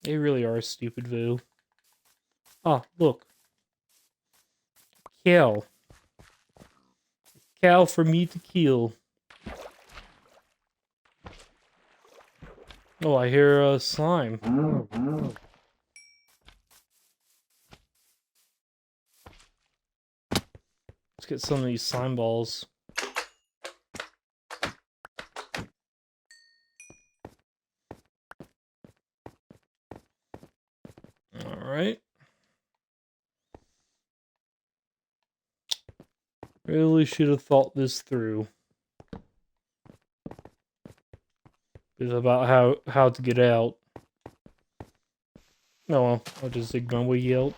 They really are stupid, though. Ah, look. Cow. Cow for me to kill. Oh, I hear a slime. Let's get some of these slime balls. Alright. Really should have thought this through. It's about how to get out. Oh well, I'll just dig my way out.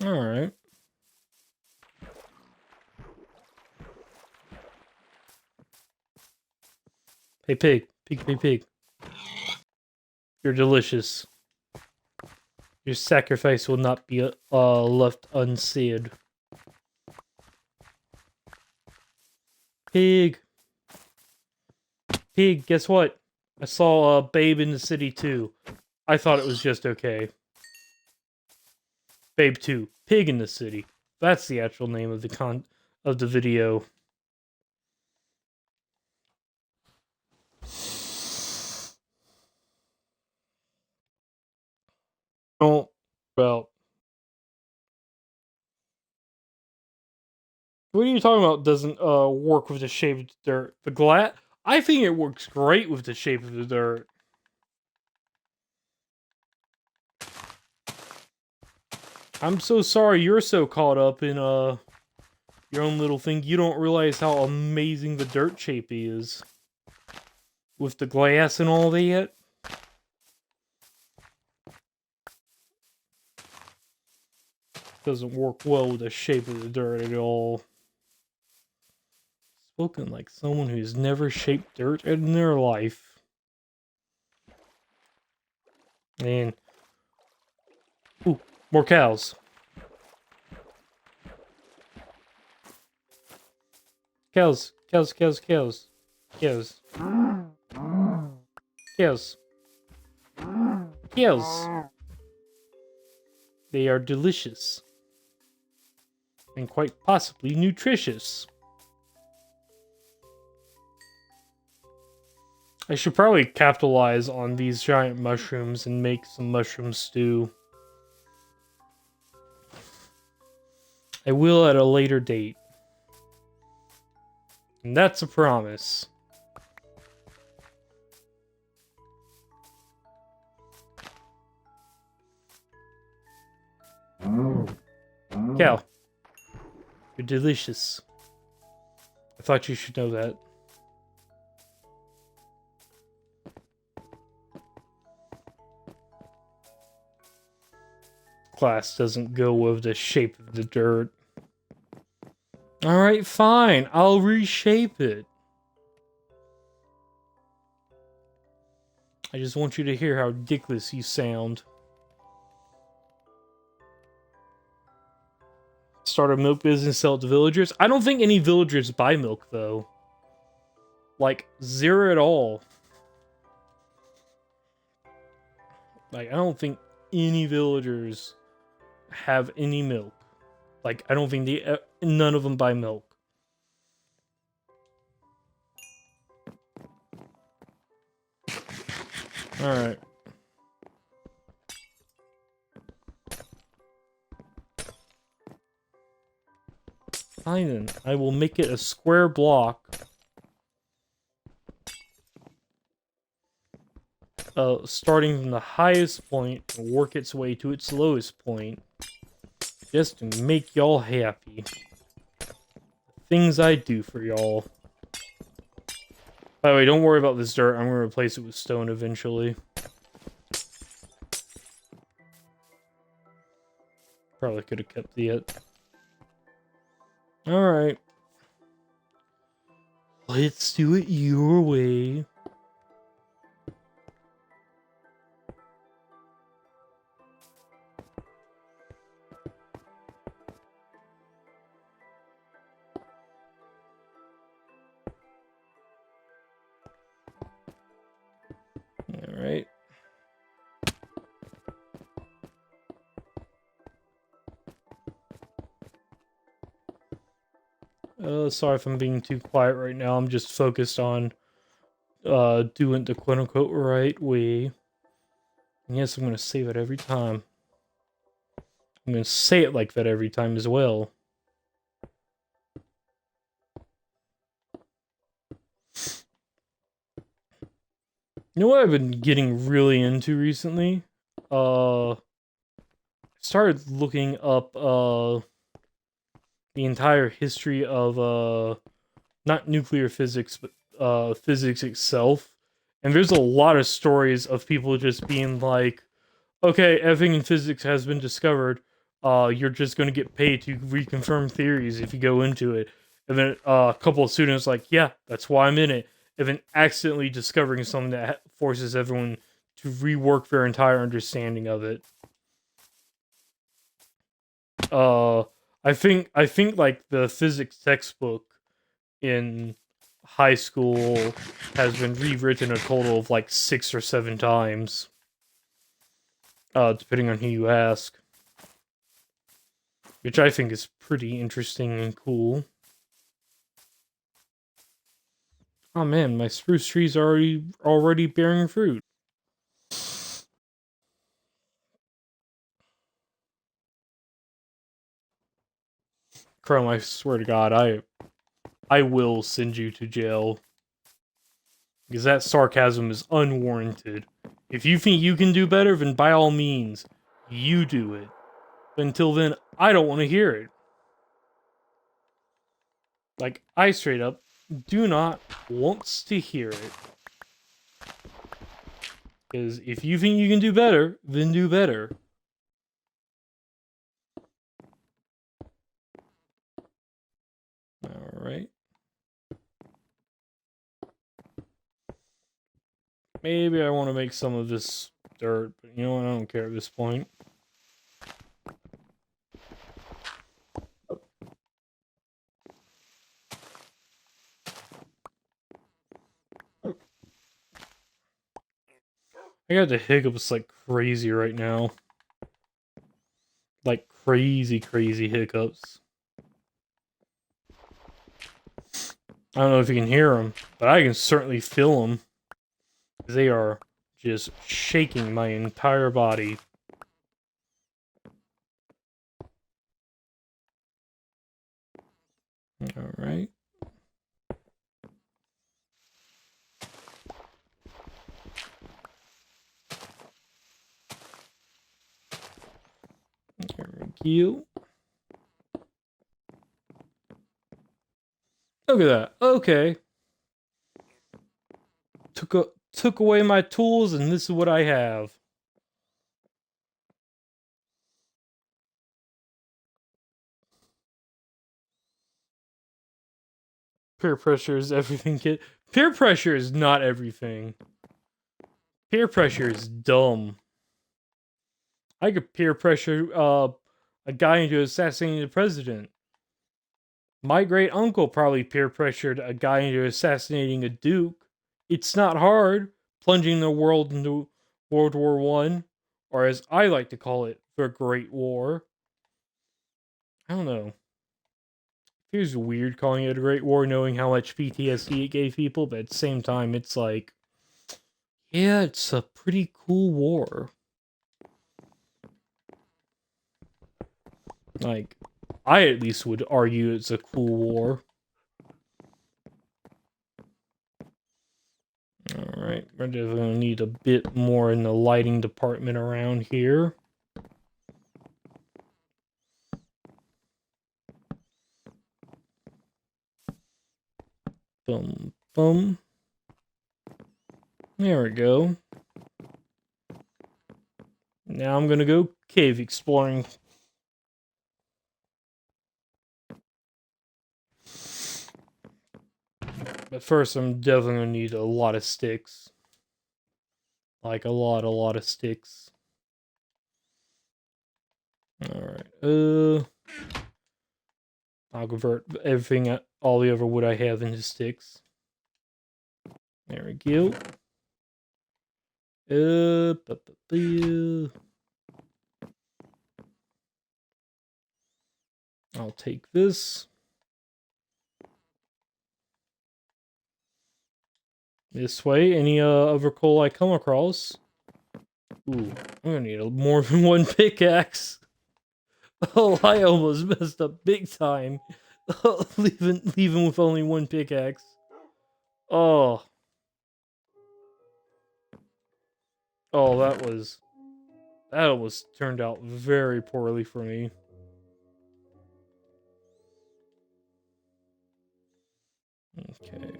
Alright. Hey, pig. Pig, pig, pig. You're delicious. Your sacrifice will not be left unsaid. Pig. Pig, guess what? I saw a Babe in the City 2. I thought it was just okay. Babe 2. Pig in the City. That's the actual name of the video. Oh, well. What are you talking about doesn't work with the shape of the dirt? The glass? I think it works great with the shape of the dirt. I'm so sorry you're so caught up in your own little thing. You don't realize how amazing the dirt shape is. With the glass and all that. Doesn't work well with the shape of the dirt at all. Spoken like someone who's never shaped dirt in their life. And ooh, more cows. Cows, cows, cows, cows. Cows. Cows. Cows. They are delicious. And quite possibly nutritious. I should probably capitalize on these giant mushrooms and make some mushroom stew. I will at a later date. And that's a promise. Cow. You're delicious. I thought you should know that. Glass doesn't go with the shape of the dirt. Alright, fine. I'll reshape it. I just want you to hear how ridiculous you sound. Start a milk business, sell it to villagers. I don't think any villagers buy milk, though. Like, zero at all. Like, I don't think any villagers have any milk. Like, I don't think none of them buy milk. Alright. Fine then. I will make it a square block. Starting from the highest point and work its way to its lowest point. Just to make y'all happy. The things I do for y'all. By the way, don't worry about this dirt. I'm going to replace it with stone eventually. Probably could have kept it. Alright. Let's do it your way. Alright. Sorry if I'm being too quiet right now. I'm just focused on doing the quote-unquote right way. And yes, I'm going to save it every time. I'm going to say it like that every time as well. You know what I've been getting really into recently? Started looking up the entire history of not nuclear physics, but physics itself. And there's a lot of stories of people just being like, okay, everything in physics has been discovered. you're just gonna get paid to reconfirm theories if you go into it. And then a couple of students like, yeah, that's why I'm in it. And then accidentally discovering something that forces everyone to rework their entire understanding of it. Uh, I think like the physics textbook in high school has been rewritten a total of like 6 or 7 times, depending on who you ask, which I think is pretty interesting and cool. Oh man, my spruce tree's already bearing fruit. Chrome, I swear to God, I will send you to jail because that sarcasm is unwarranted. If you think you can do better, then by all means, you do it. But until then, I don't want to hear it. Like, I straight up do not want to hear it. Because if you think you can do better, then do better. Alright. Maybe I want to make some of this dirt, but you know what? I don't care at this point. I got the hiccups like crazy right now. Like crazy hiccups. I don't know if you can hear them, but I can certainly feel them. They are just shaking my entire body. Alright. There we go. Look at that. Okay. Took away my tools, and this is what I have. Peer pressure is everything, kid. Peer pressure is not everything. Peer pressure is dumb. I could peer pressure a guy into assassinating the president. My great uncle probably peer pressured a guy into assassinating a duke. It's not hard, plunging the world into World War One, or as I like to call it, the Great War. I don't know. It feels weird calling it a Great War, knowing how much PTSD it gave people, but at the same time, it's like, yeah, it's a pretty cool war. Like, I at least would argue it's a cool war. Alright, we're definitely going to need a bit more in the lighting department around here. Boom, boom. There we go. Now I'm going to go cave exploring. But first, I'm definitely going to need a lot of sticks. Like, a lot of sticks. Alright, I'll convert everything, all the other wood I have into sticks. There we go. I'll take this. This way, any other coal I come across. Ooh, I'm gonna need more than one pickaxe. Oh, I almost messed up big time. leaving with only one pickaxe. Oh. Oh, that almost turned out very poorly for me. Okay.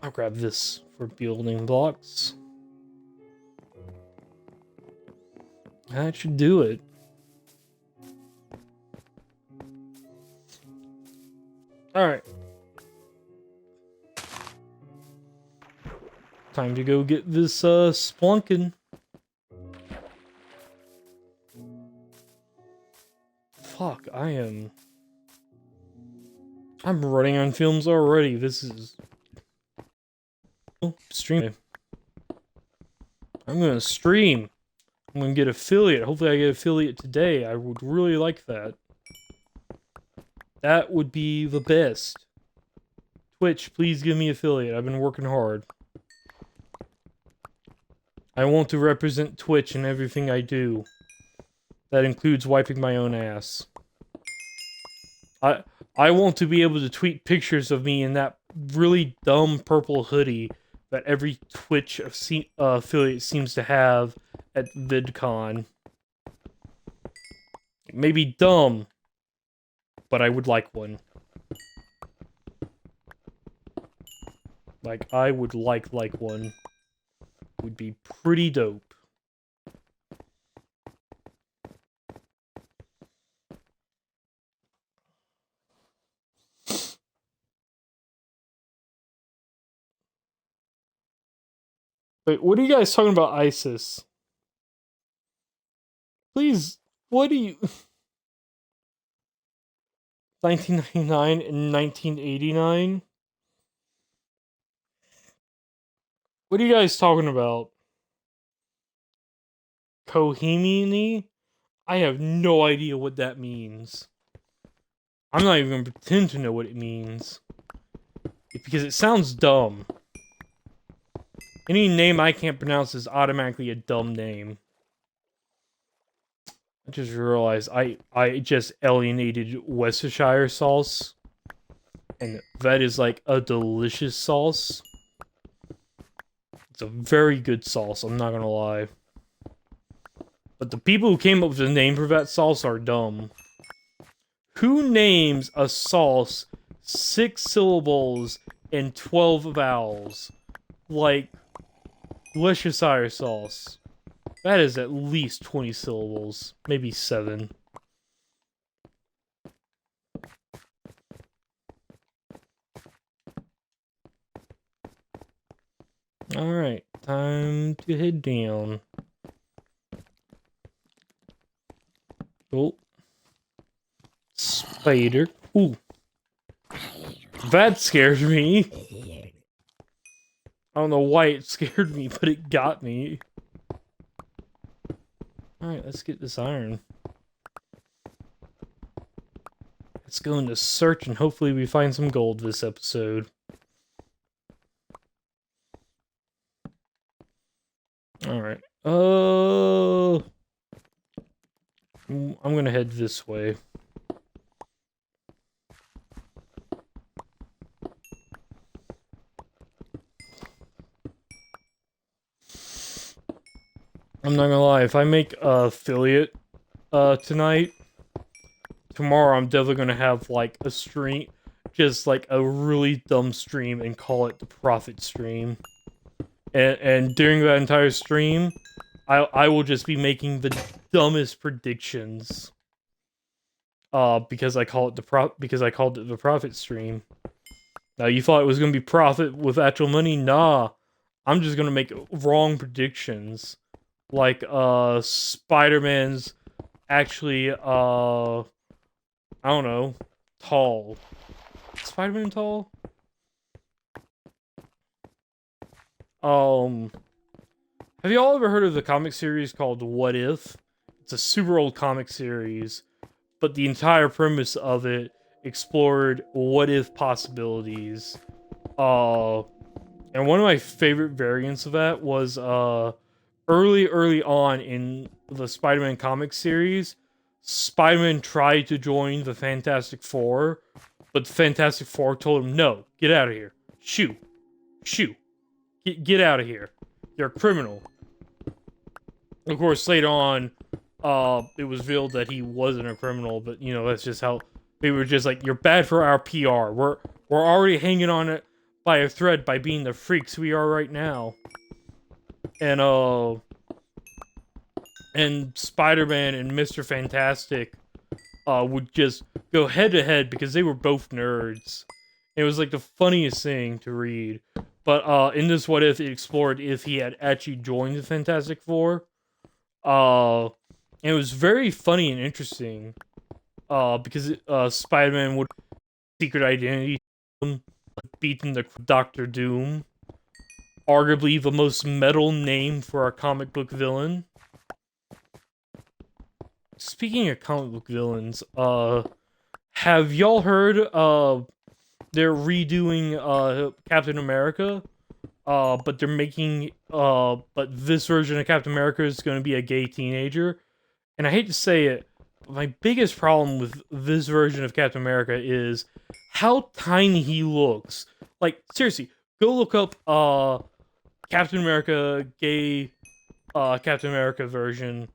I'll grab this for building blocks. That should do it. Alright. Time to go get this splunking. Fuck, I'm running on films already. This is stream. I'm gonna stream. I'm gonna get affiliate. Hopefully I get affiliate today. I would really like that. That would be the best. Twitch, please give me affiliate. I've been working hard. I want to represent Twitch in everything I do. That includes wiping my own ass. I want to be able to tweet pictures of me in that really dumb purple hoodie that every Twitch affiliate seems to have at VidCon. Maybe dumb, but I would like one. Like, I would like one. Would be pretty dope. Wait, what are you guys talking about ISIS? Please, what do you... 1999 and 1989? What are you guys talking about? Kohimini? I have no idea what that means. I'm not even gonna pretend to know what it means. Because it sounds dumb. Any name I can't pronounce is automatically a dumb name. I just realized I just alienated Worcestershire sauce. And that is like a delicious sauce. It's a very good sauce, I'm not gonna lie. But the people who came up with the name for that sauce are dumb. Who names a sauce 6 syllables and 12 vowels? Like, Worcestershire sauce. That is at least 20 syllables. Maybe 7. Alright, time to head down. Oh. Spider. Ooh. That scared me. I don't know why it scared me, but it got me. Alright, let's get this iron. Let's go into search and hopefully we find some gold this episode. Alright. I'm gonna head this way. I'm not gonna lie, if I make affiliate tonight, tomorrow I'm definitely gonna have like a stream, just like a really dumb stream and call it the profit stream. And during that entire stream, I will just be making the dumbest predictions. Because I called it the profit stream. Now you thought it was gonna be profit with actual money? Nah. I'm just gonna make wrong predictions. Like Spider-Man's actually I don't know, tall. Spider-Man tall? Have y'all ever heard of the comic series called What If? It's a super old comic series, but the entire premise of it explored what if possibilities. And one of my favorite variants of that was early on in the Spider-Man comic series, Spider-Man tried to join the Fantastic Four, but the Fantastic Four told him, no, get out of here. Shoot. Get out of here. You're a criminal. Of course, later on, it was revealed that he wasn't a criminal, but, you know, that's just how... They were just like, you're bad for our PR. We're already hanging on it by a thread by being the freaks we are right now. And Spider-Man and Mr. Fantastic would just go head to head because they were both nerds. It was like the funniest thing to read. But in this What If, it explored if he had actually joined the Fantastic Four. And it was very funny and interesting. Because Spider-Man would secret identity beaten the Doctor Doom. Arguably the most metal name for a comic book villain. Speaking of comic book villains, have y'all heard they're redoing Captain America? But they're making but this version of Captain America is going to be a gay teenager. And I hate to say it, but my biggest problem with this version of Captain America is how tiny he looks. Like, seriously, go look up Captain America, gay Captain America version,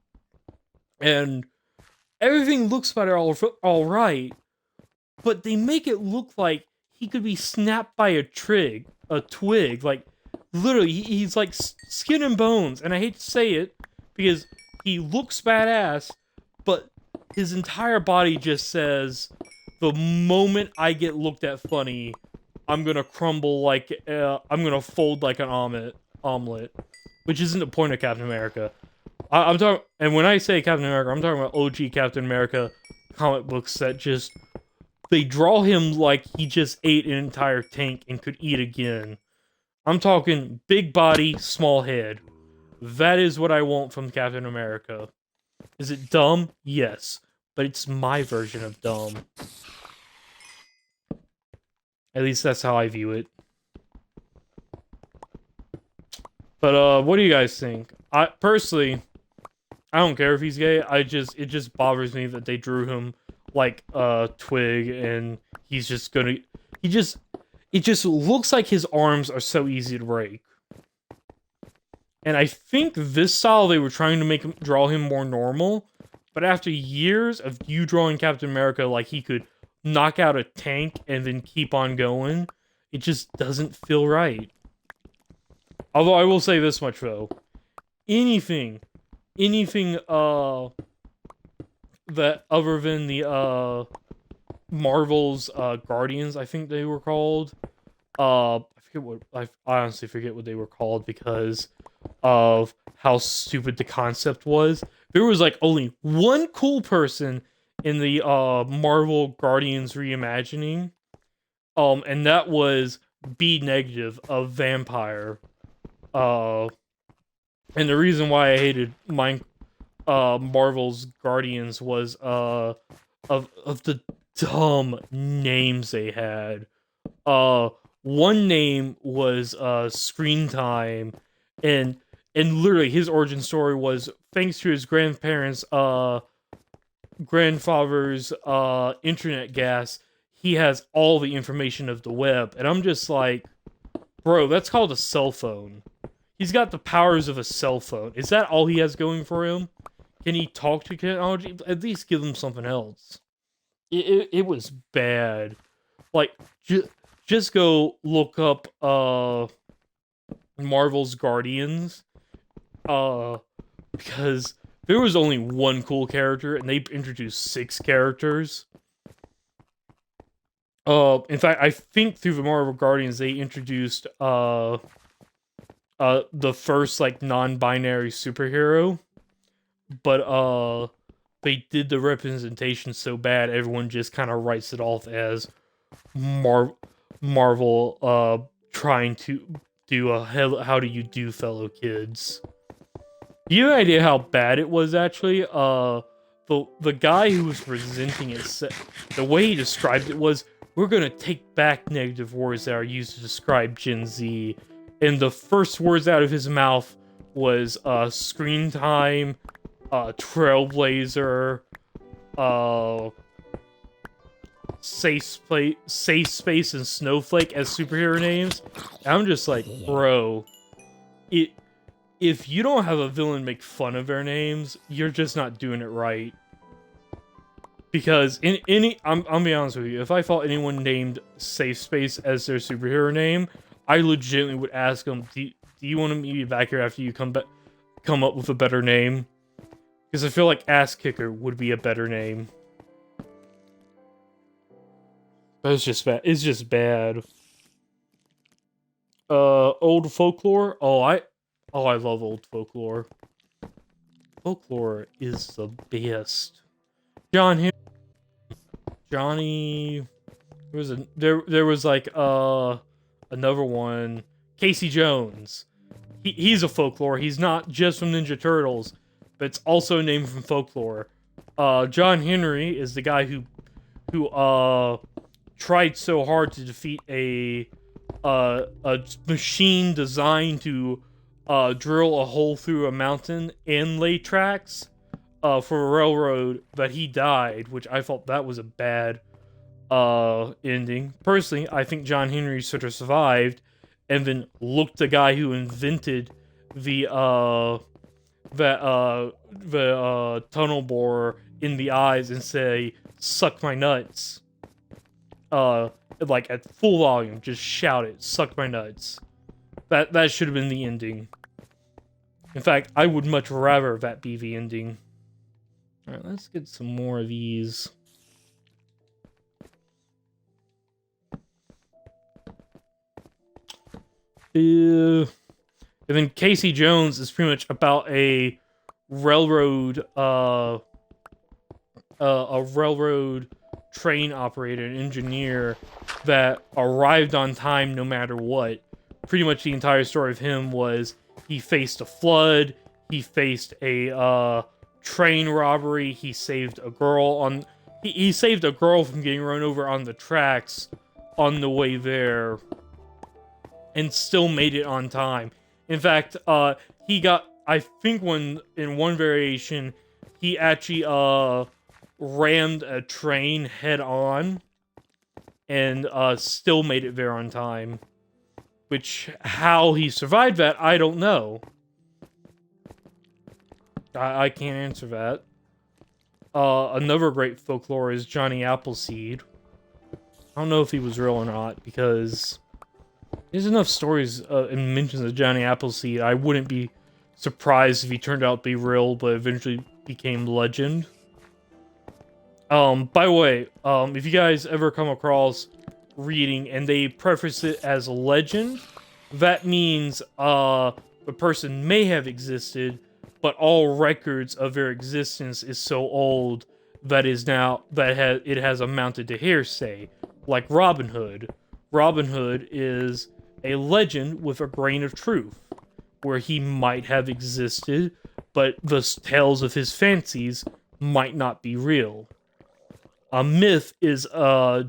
and everything looks about all right, but they make it look like he could be snapped by a twig. Like, literally, he's like skin and bones, and I hate to say it, because he looks badass, but his entire body just says, the moment I get looked at funny, I'm gonna crumble like, I'm gonna fold like an omelet, which isn't the point of Captain America. I'm talking, and when I say Captain America, I'm talking about OG Captain America comic books that just, they draw him like he just ate an entire tank and could eat again. I'm talking big body, small head. That is what I want from Captain America. Is it dumb? Yes. But it's my version of dumb. At least that's how I view it. But, what do you guys think? Personally, I don't care if he's gay. It just bothers me that they drew him like a twig, and he's just gonna... it just looks like his arms are so easy to break. And I think this style, they were trying to draw him more normal, but after years of you drawing Captain America like he could knock out a tank and then keep on going, it just doesn't feel right. Although I will say this much though, anything that other than the Marvel's Guardians, I think they were called. I honestly forget what they were called because of how stupid the concept was. There was like only one cool person in the Marvel Guardians reimagining, and that was B Negative, a vampire. And the reason why I hated Marvel's Guardians was of the dumb names they had. One name was Screen Time, and literally his origin story was thanks to his grandparents' grandfather's internet gas, he has all the information of the web. And I'm just like, bro, that's called a cell phone. He's got the powers of a cell phone. Is that all he has going for him? Can he talk to technology? At least give him something else. It was bad. Like, just go look up Marvel's Guardians. Because there was only one cool character, and they introduced 6 characters. In fact, I think through the Marvel Guardians, they introduced the first like non-binary superhero, but they did the representation so bad, everyone just kind of writes it off as Marvel trying to do a how do you do, fellow kids. You have an idea how bad it was actually? The guy who was presenting it said, the way he described it was, we're gonna take back negative words that are used to describe Gen Z. And the first words out of his mouth was Screen Time, Trailblazer, Safe Space, and Snowflake as superhero names. And I'm just like, bro, if you don't have a villain make fun of their names, you're just not doing it right. Because in any, I'm be honest with you, if I thought anyone named Safe Space as their superhero name, I legitimately would ask them, do you want to meet me back here after you come up with a better name? Because I feel like Ass Kicker would be a better name. But it's just bad. It's just bad. Old folklore. I love old folklore. Folklore is the best. Johnny. There was like another one. Casey Jones. He's a folklore. He's not just from Ninja Turtles, but it's also named from folklore. John Henry is the guy who tried so hard to defeat a machine designed to drill a hole through a mountain and lay tracks for a railroad that he died, which I thought that was a bad ending. Personally, I think John Henry should have survived and then looked the guy who invented the tunnel borer in the eyes and say, "Suck my nuts." Like at full volume, just shout it, "Suck my nuts." That should have been the ending. In fact, I would much rather that be the ending. Alright, let's get some more of these. And then Casey Jones is pretty much about a railroad train operator, an engineer that arrived on time no matter what. Pretty much the entire story of him was he faced a flood, he faced a train robbery, he saved a girl he saved a girl from getting run over on the tracks on the way there, and still made it on time. In fact, he got, I think in one variation, he actually rammed a train head on and still made it there on time. Which, how he survived that, I don't know. I can't answer that. Another great folklore is Johnny Appleseed. I don't know if he was real or not, because there's enough stories and mentions of Johnny Appleseed. I wouldn't be surprised if he turned out to be real, but eventually became legend. By the way, if you guys ever come across reading and they preface it as a legend, that means the person may have existed, but all records of their existence is so old that it has amounted to hearsay. Like Robin Hood. Robin Hood is a legend with a grain of truth, where he might have existed, but the tales of his fancies might not be real. A myth is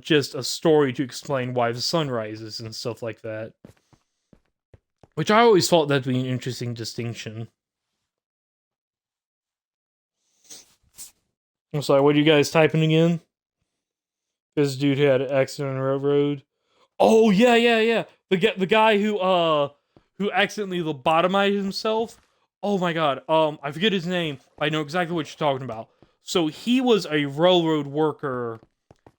just a story to explain why the sun rises and stuff like that. Which I always thought that would be an interesting distinction. I'm sorry, what are you guys typing again? This dude had an accident on the railroad. Oh yeah. The guy who accidentally lobotomized himself. Oh my god. I forget his name, but I know exactly what you're talking about. So he was a railroad worker,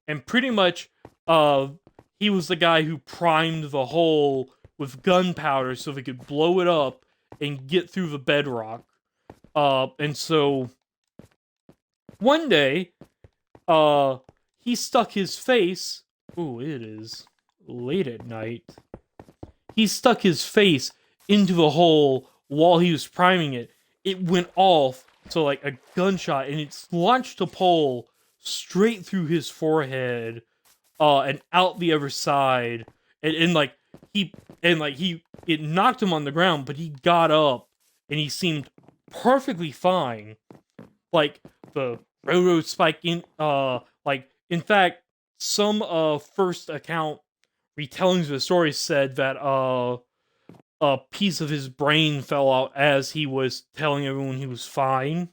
and pretty much he was the guy who primed the hole with gunpowder so they could blow it up and get through the bedrock. And so one day, he stuck his face. Ooh, it is late at night. He stuck his face into the hole while he was priming it. It went off, so like a gunshot, and it launched a pole straight through his forehead, and out the other side. And it knocked him on the ground, but he got up and he seemed perfectly fine. Like the railroad spike in fact, some first account retellings of the story said that a piece of his brain fell out as he was telling everyone he was fine.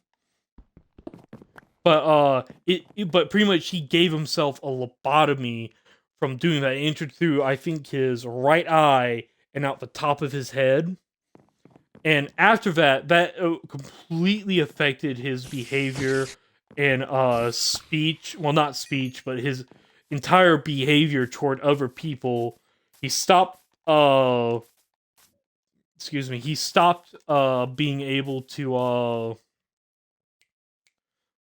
But but pretty much he gave himself a lobotomy from doing that. It entered through, I think, his right eye and out the top of his head. And after that completely affected his behavior and speech, well, not speech, but his entire behavior toward other people. He stopped he stopped being able to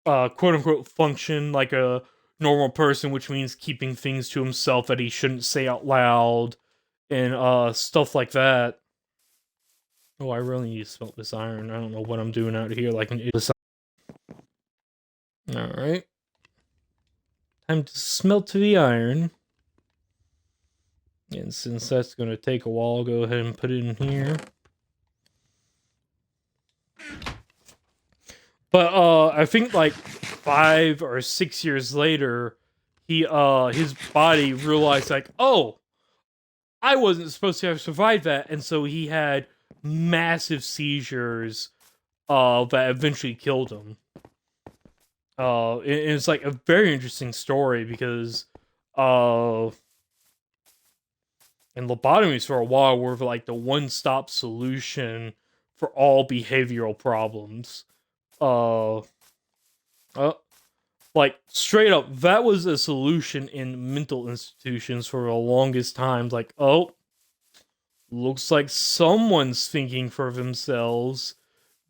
quote unquote function like a normal person, which means keeping things to himself that he shouldn't say out loud and stuff like that. Oh, I really need to smelt this iron. I don't know what I'm doing out here like an idiot. Alright. Time to smelt to the iron. And since that's going to take a while, I'll go ahead and put it in here. But I think like 5 or 6 years later, his body realized like, oh, I wasn't supposed to have survived that, and so he had massive seizures that eventually killed him. It's like a very interesting story because and lobotomies for a while were like the one-stop solution for all behavioral problems. Like straight up, that was a solution in mental institutions for the longest time. Like, oh, looks like someone's thinking for themselves.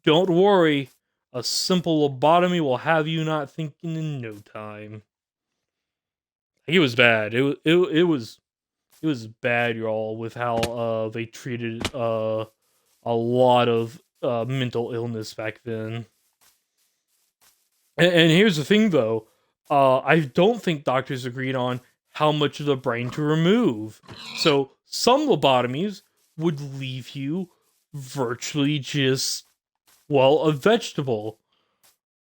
Don't worry, a simple lobotomy will have you not thinking in no time. It was bad. It was bad, y'all, with how they treated a lot of mental illness back then. And here's the thing, though. I don't think doctors agreed on how much of the brain to remove. So some lobotomies would leave you virtually just, well, a vegetable.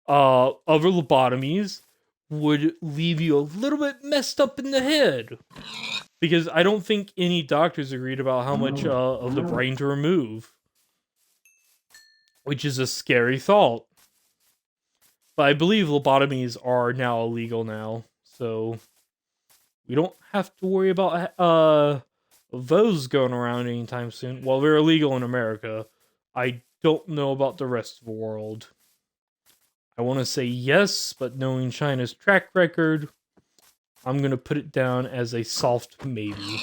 Other lobotomies would leave you a little bit messed up in the head. Because I don't think any doctors agreed about how much of the brain to remove. Which is a scary thought. But I believe lobotomies are now illegal now, so we don't have to worry about those going around anytime soon. Well, they're illegal in America. I don't know about the rest of the world. I want to say yes, but knowing China's track record, I'm going to put it down as a soft maybe.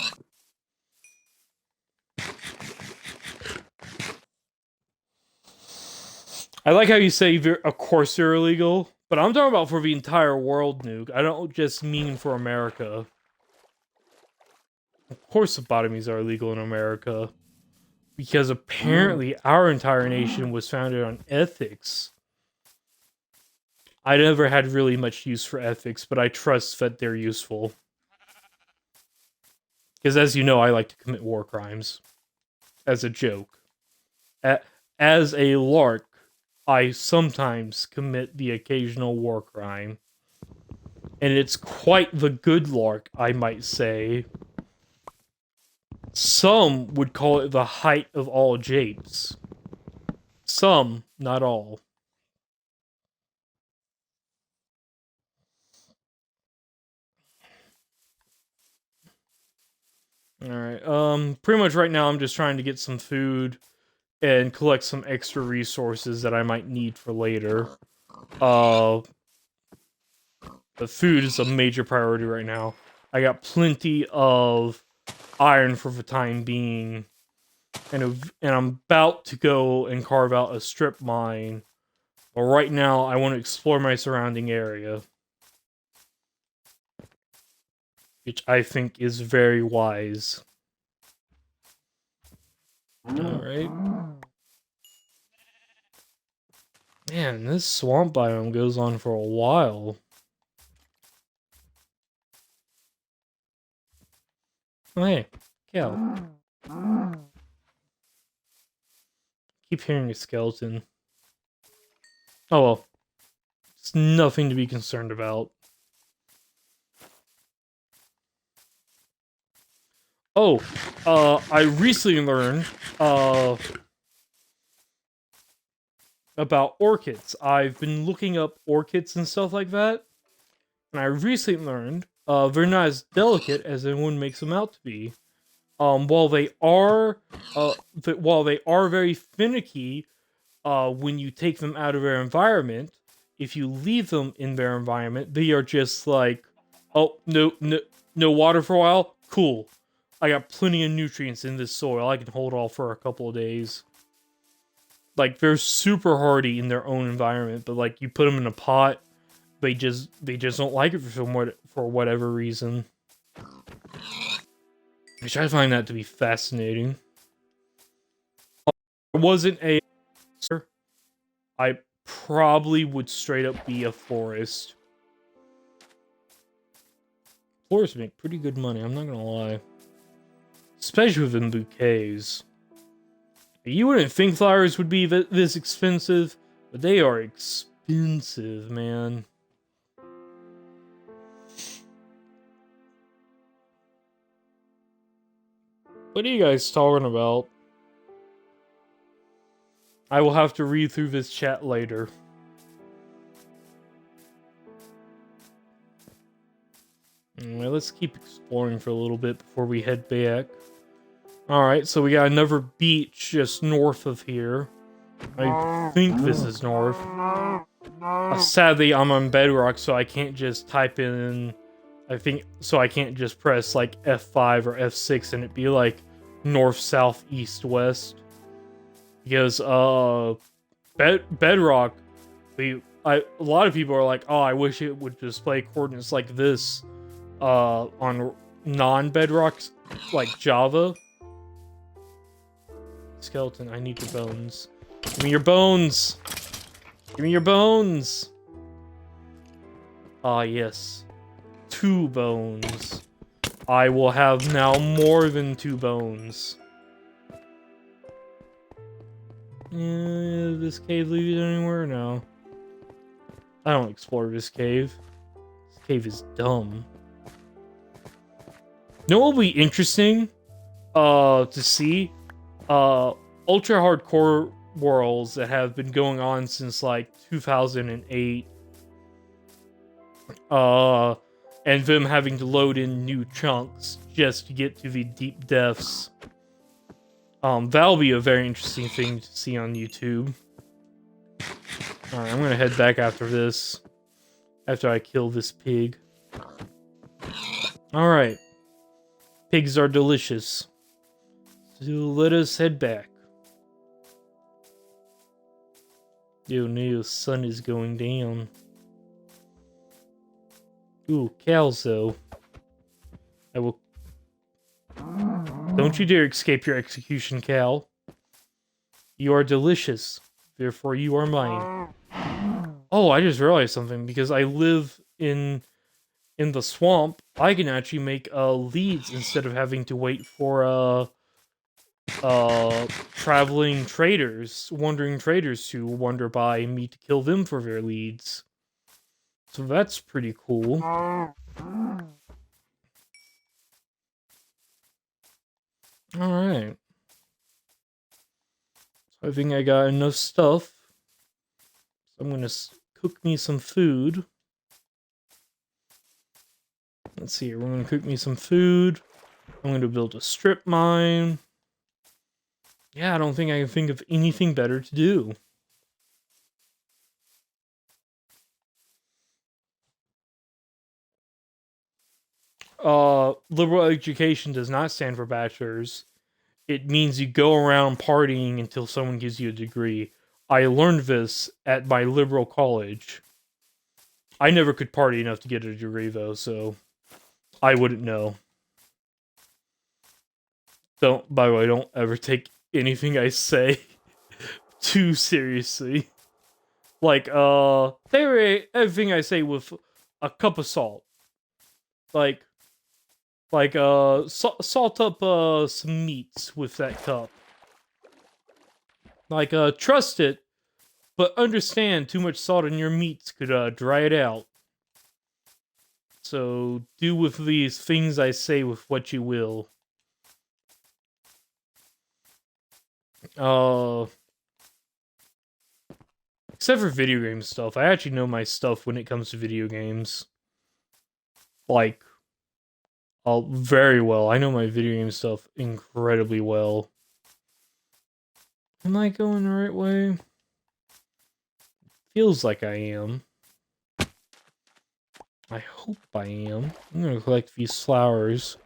I like how you say, of course they're illegal, but I'm talking about for the entire world, Nuke. I don't just mean for America. Of course lobotomies are illegal in America. Because apparently our entire nation was founded on ethics. I never had really much use for ethics, but I trust that they're useful. Because as you know, I like to commit war crimes. As a joke. As a lark, I sometimes commit the occasional war crime. And it's quite the good lark, I might say. Some would call it the height of all japes. Some, not all. Alright, pretty much right now I'm just trying to get some food and collect some extra resources that I might need for later. The food is a major priority right now. I got plenty of iron for the time being, and I'm about to go and carve out a strip mine. But right now, I want to explore my surrounding area, which I think is very wise. Alright. Man, this swamp biome goes on for a while. Oh, hey, cow. Keep hearing a skeleton. Oh well. It's nothing to be concerned about. Oh, I recently learned, about orchids. I've been looking up orchids and stuff like that, and I recently learned, they're not as delicate as everyone makes them out to be. While they are very finicky, when you take them out of their environment, if you leave them in their environment, they are just like, oh, no water for a while? Cool. I got plenty of nutrients in this soil. I can hold off for a couple of days. Like, they're super hardy in their own environment, but like, you put them in a pot, they just don't like it for whatever reason. Which I find that to be fascinating. I wasn't a... I probably would straight up be a florist. Florists make pretty good money, I'm not gonna lie. Especially with them bouquets. You wouldn't think flowers would be this expensive, but they are expensive, man. What are you guys talking about? I will have to read through this chat later. Anyway, let's keep exploring for a little bit before we head back. Alright, so we got another beach just north of here. I think this is north. Sadly, I'm on Bedrock, so I can't just type in... I can't just press, like, F5 or F6 and it be, like, north, south, east, west. Because, Bedrock, a lot of people are like, oh, I wish it would display coordinates like this, on non-Bedrock, like Java. Skeleton, I need your bones. Give me your bones! Give me your bones! Ah, yes. 2 bones. I will have now more than 2 bones. This cave lead you anywhere? No. I don't explore this cave. This cave is dumb. You know what will be interesting? To see? Ultra hardcore worlds that have been going on since like 2008. And them having to load in new chunks just to get to the deep depths. That'll be a very interesting thing to see on YouTube. Alright, I'm gonna head back after this. After I kill this pig. Alright. Pigs are delicious. So let us head back. Yo, no, sun is going down. Ooh, cows though. I will... Don't you dare escape your execution, cow. You are delicious. Therefore, you are mine. Oh, I just realized something. Because I live in the swamp, I can actually make leads instead of having to wait for traveling traders, wandering traders to wander by me to kill them for their leads. So that's pretty cool. Alright. So I think I got enough stuff. So I'm gonna cook me some food. Let's see here. We're gonna cook me some food. I'm gonna build a strip mine. Yeah, I don't think I can think of anything better to do. Liberal education does not stand for bachelor's. It means you go around partying until someone gives you a degree. I learned this at my liberal college. I never could party enough to get a degree, though, so I wouldn't know. By the way, don't ever take anything I say too seriously. Like, take everything I say with a cup of salt. Like, salt up, some meats with that cup. Like, trust it, but understand too much salt in your meats could, dry it out. So, do with these things I say with what you will. Except for video game stuff. I actually know my stuff when it comes to video games. Like, very well. I know my video game stuff incredibly well. Am I going the right way? feels like I am. I hope I am. I'm gonna collect these flowers.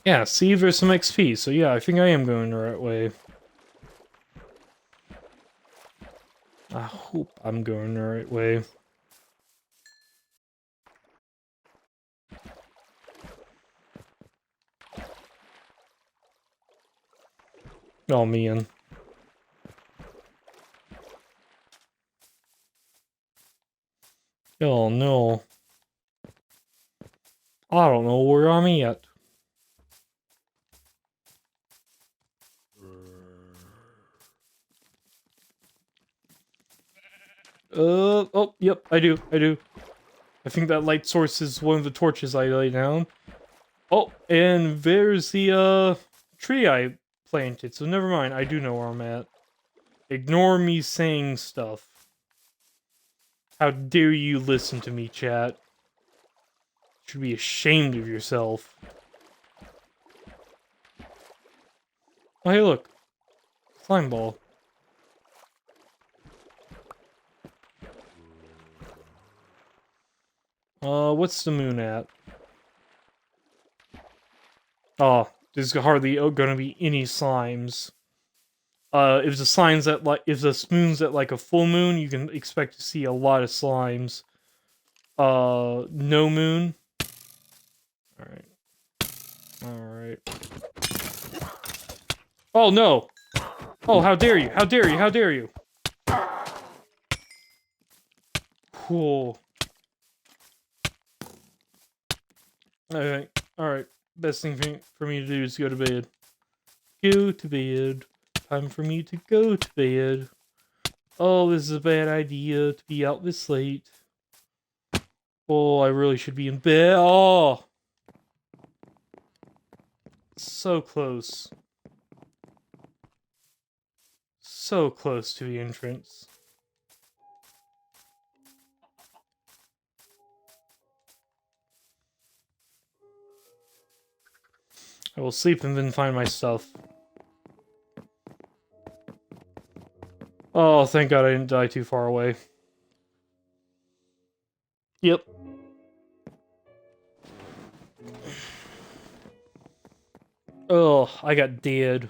Yeah, see, there's some XP, so yeah, I think I am going the right way. I hope I'm going the right way. Oh, man. Oh, no. I don't know where I'm at. Oh, yep, I do. I think that light source is one of the torches I laid down. Oh, and there's the, tree I planted, so never mind, I do know where I'm at. Ignore me saying stuff. How dare you listen to me, chat. You should be ashamed of yourself. Oh, hey, look. Slime ball. What's the moon at? Oh, there's hardly gonna be any slimes. If the moon's at like a full moon, you can expect to see a lot of slimes. No moon. Alright. Oh no! Oh, how dare you! How dare you! How dare you! Cool. Alright. Best thing for me to do is go to bed. Go to bed. Time for me to go to bed. Oh, this is a bad idea to be out this late. Oh, I really should be in bed. Oh! So close. So close to the entrance. I will sleep and then find my stuff. Oh, thank God I didn't die too far away. Yep. Oh, I got dead.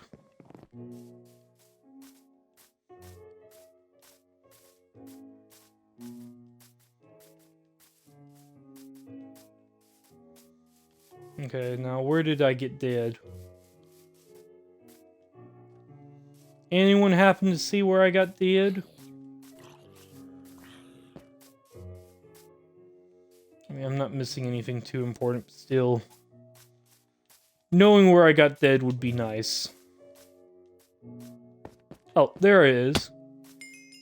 Okay, now where did I get dead? Anyone happen to see where I got dead? I mean, I'm not missing anything too important, but still. Knowing where I got dead would be nice. Oh, there it is.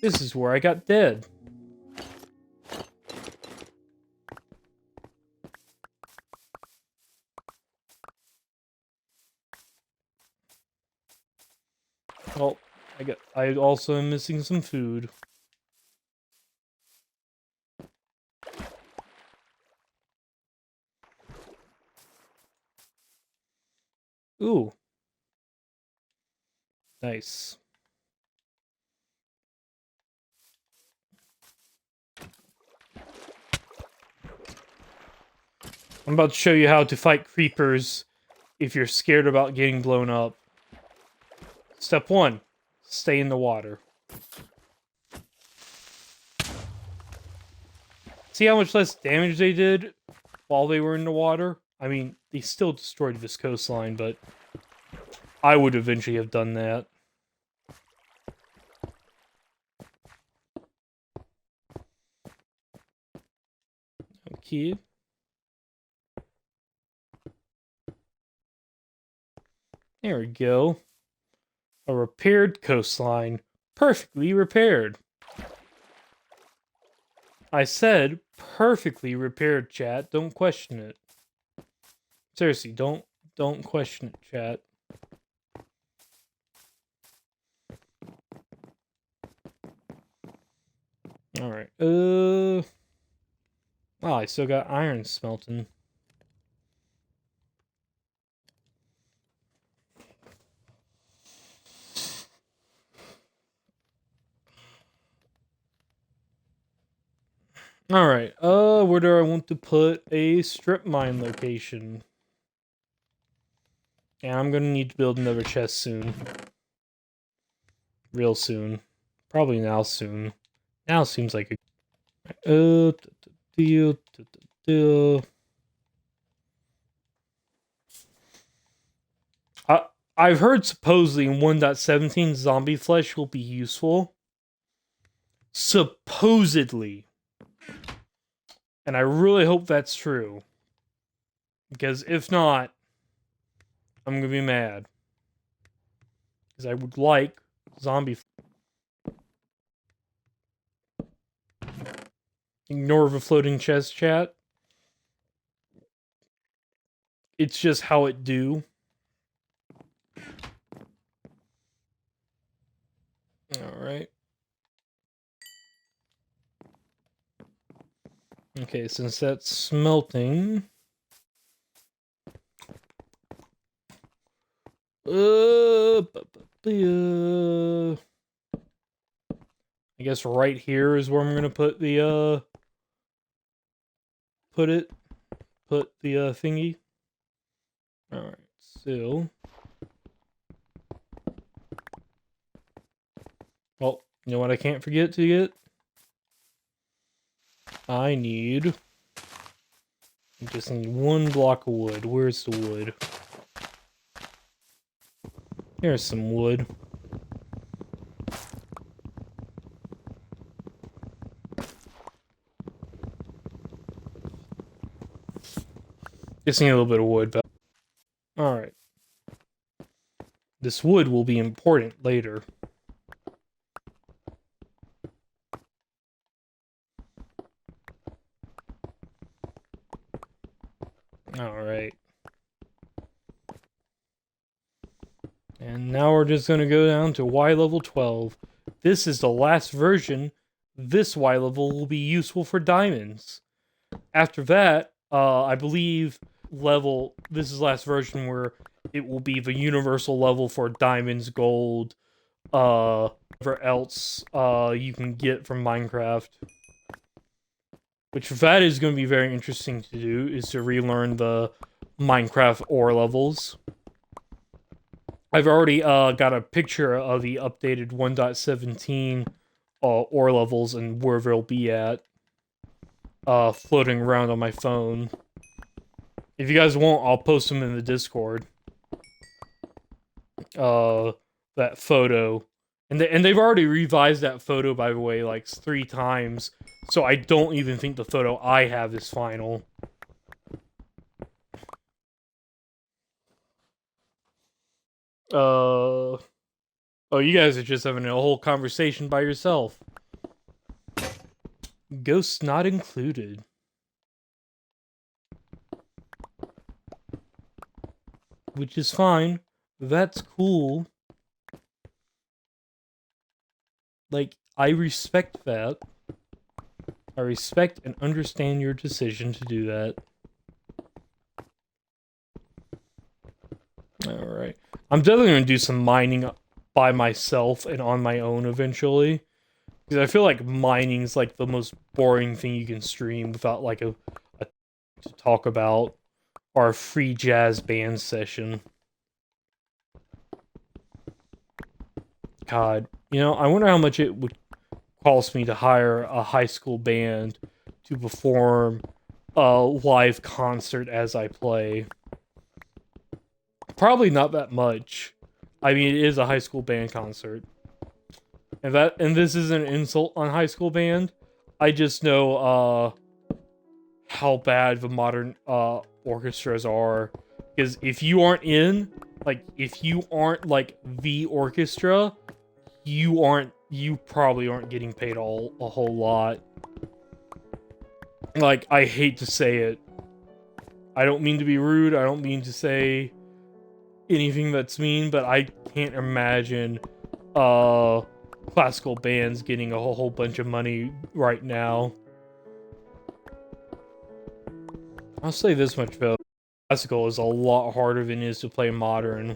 This is where I got dead. Well, I also am missing some food. Ooh. Nice. I'm about to show you how to fight creepers if you're scared about getting blown up. Step 1. Stay in the water. See how much less damage they did while they were in the water? I mean, they still destroyed this coastline, but I would eventually have done that. Okay. There we go. A repaired coastline. Perfectly repaired. I said perfectly repaired, chat. Don't question it. Seriously, don't question it, chat. Alright. Oh, I still got iron smelting. Alright, where do I want to put a strip mine location? And I'm gonna need to build another chest soon. Real soon. Probably now soon. Now seems like a... I've heard supposedly in 1.17 zombie flesh will be useful. Supposedly. And I really hope that's true. Because if not, I'm gonna be mad. Because I would like zombie. Ignore the floating chest chat. It's just how it do. Alright. Okay, since that's smelting... I guess right here is where I'm gonna put the, Put the, thingy. Alright, so... Well, you know what I can't forget to get? I just need 1 block of wood. Where's the wood? Here's some wood. Just need a little bit of wood. Alright. This wood will be important later. Alright. And now we're just going to go down to Y level 12. This is the last version. This Y level will be useful for diamonds. After that, I believe this is the last version where it will be the universal level for diamonds, gold, whatever else you can get from Minecraft. Which that is going to be very interesting to do, is to relearn the Minecraft ore levels. I've already got a picture of the updated 1.17 ore levels and where they'll be at, floating around on my phone. If you guys want, I'll post them in the Discord. That photo. And they've already revised that photo, by the way, like 3 times. So I don't even think the photo I have is final. Oh, you guys are just having a whole conversation by yourself. Ghosts not included. Which is fine. That's cool. Like, I respect that. I respect and understand your decision to do that. Alright. I'm definitely going to do some mining by myself and on my own eventually. Because I feel like mining's like the most boring thing you can stream without like a to talk about. Or a free jazz band session. God. You know, I wonder how much it would cost me to hire a high school band to perform a live concert as I play. Probably not that much. I mean, it is a high school band concert. And this isn't an insult on high school band. I just know how bad the modern orchestras are. Because if you aren't like the orchestra, you probably aren't getting paid a whole lot. Like, I hate to say it. I don't mean to be rude, I don't mean to say anything that's mean, but I can't imagine classical bands getting a whole bunch of money right now. I'll say this much though. Classical is a lot harder than it is to play modern.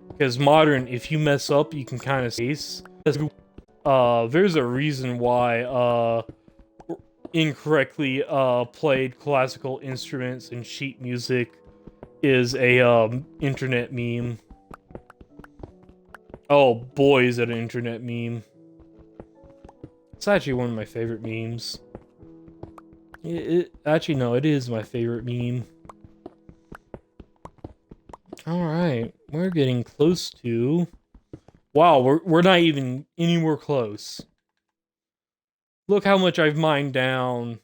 Because modern, if you mess up, you can kind of ace. There's a reason why incorrectly played classical instruments and sheet music is a internet meme. Oh boy, is it an internet meme. It's actually one of my favorite memes. Actually, no, it is my favorite meme. Alright, we're getting close to... Wow, we're not even anywhere close. Look how much I've mined down.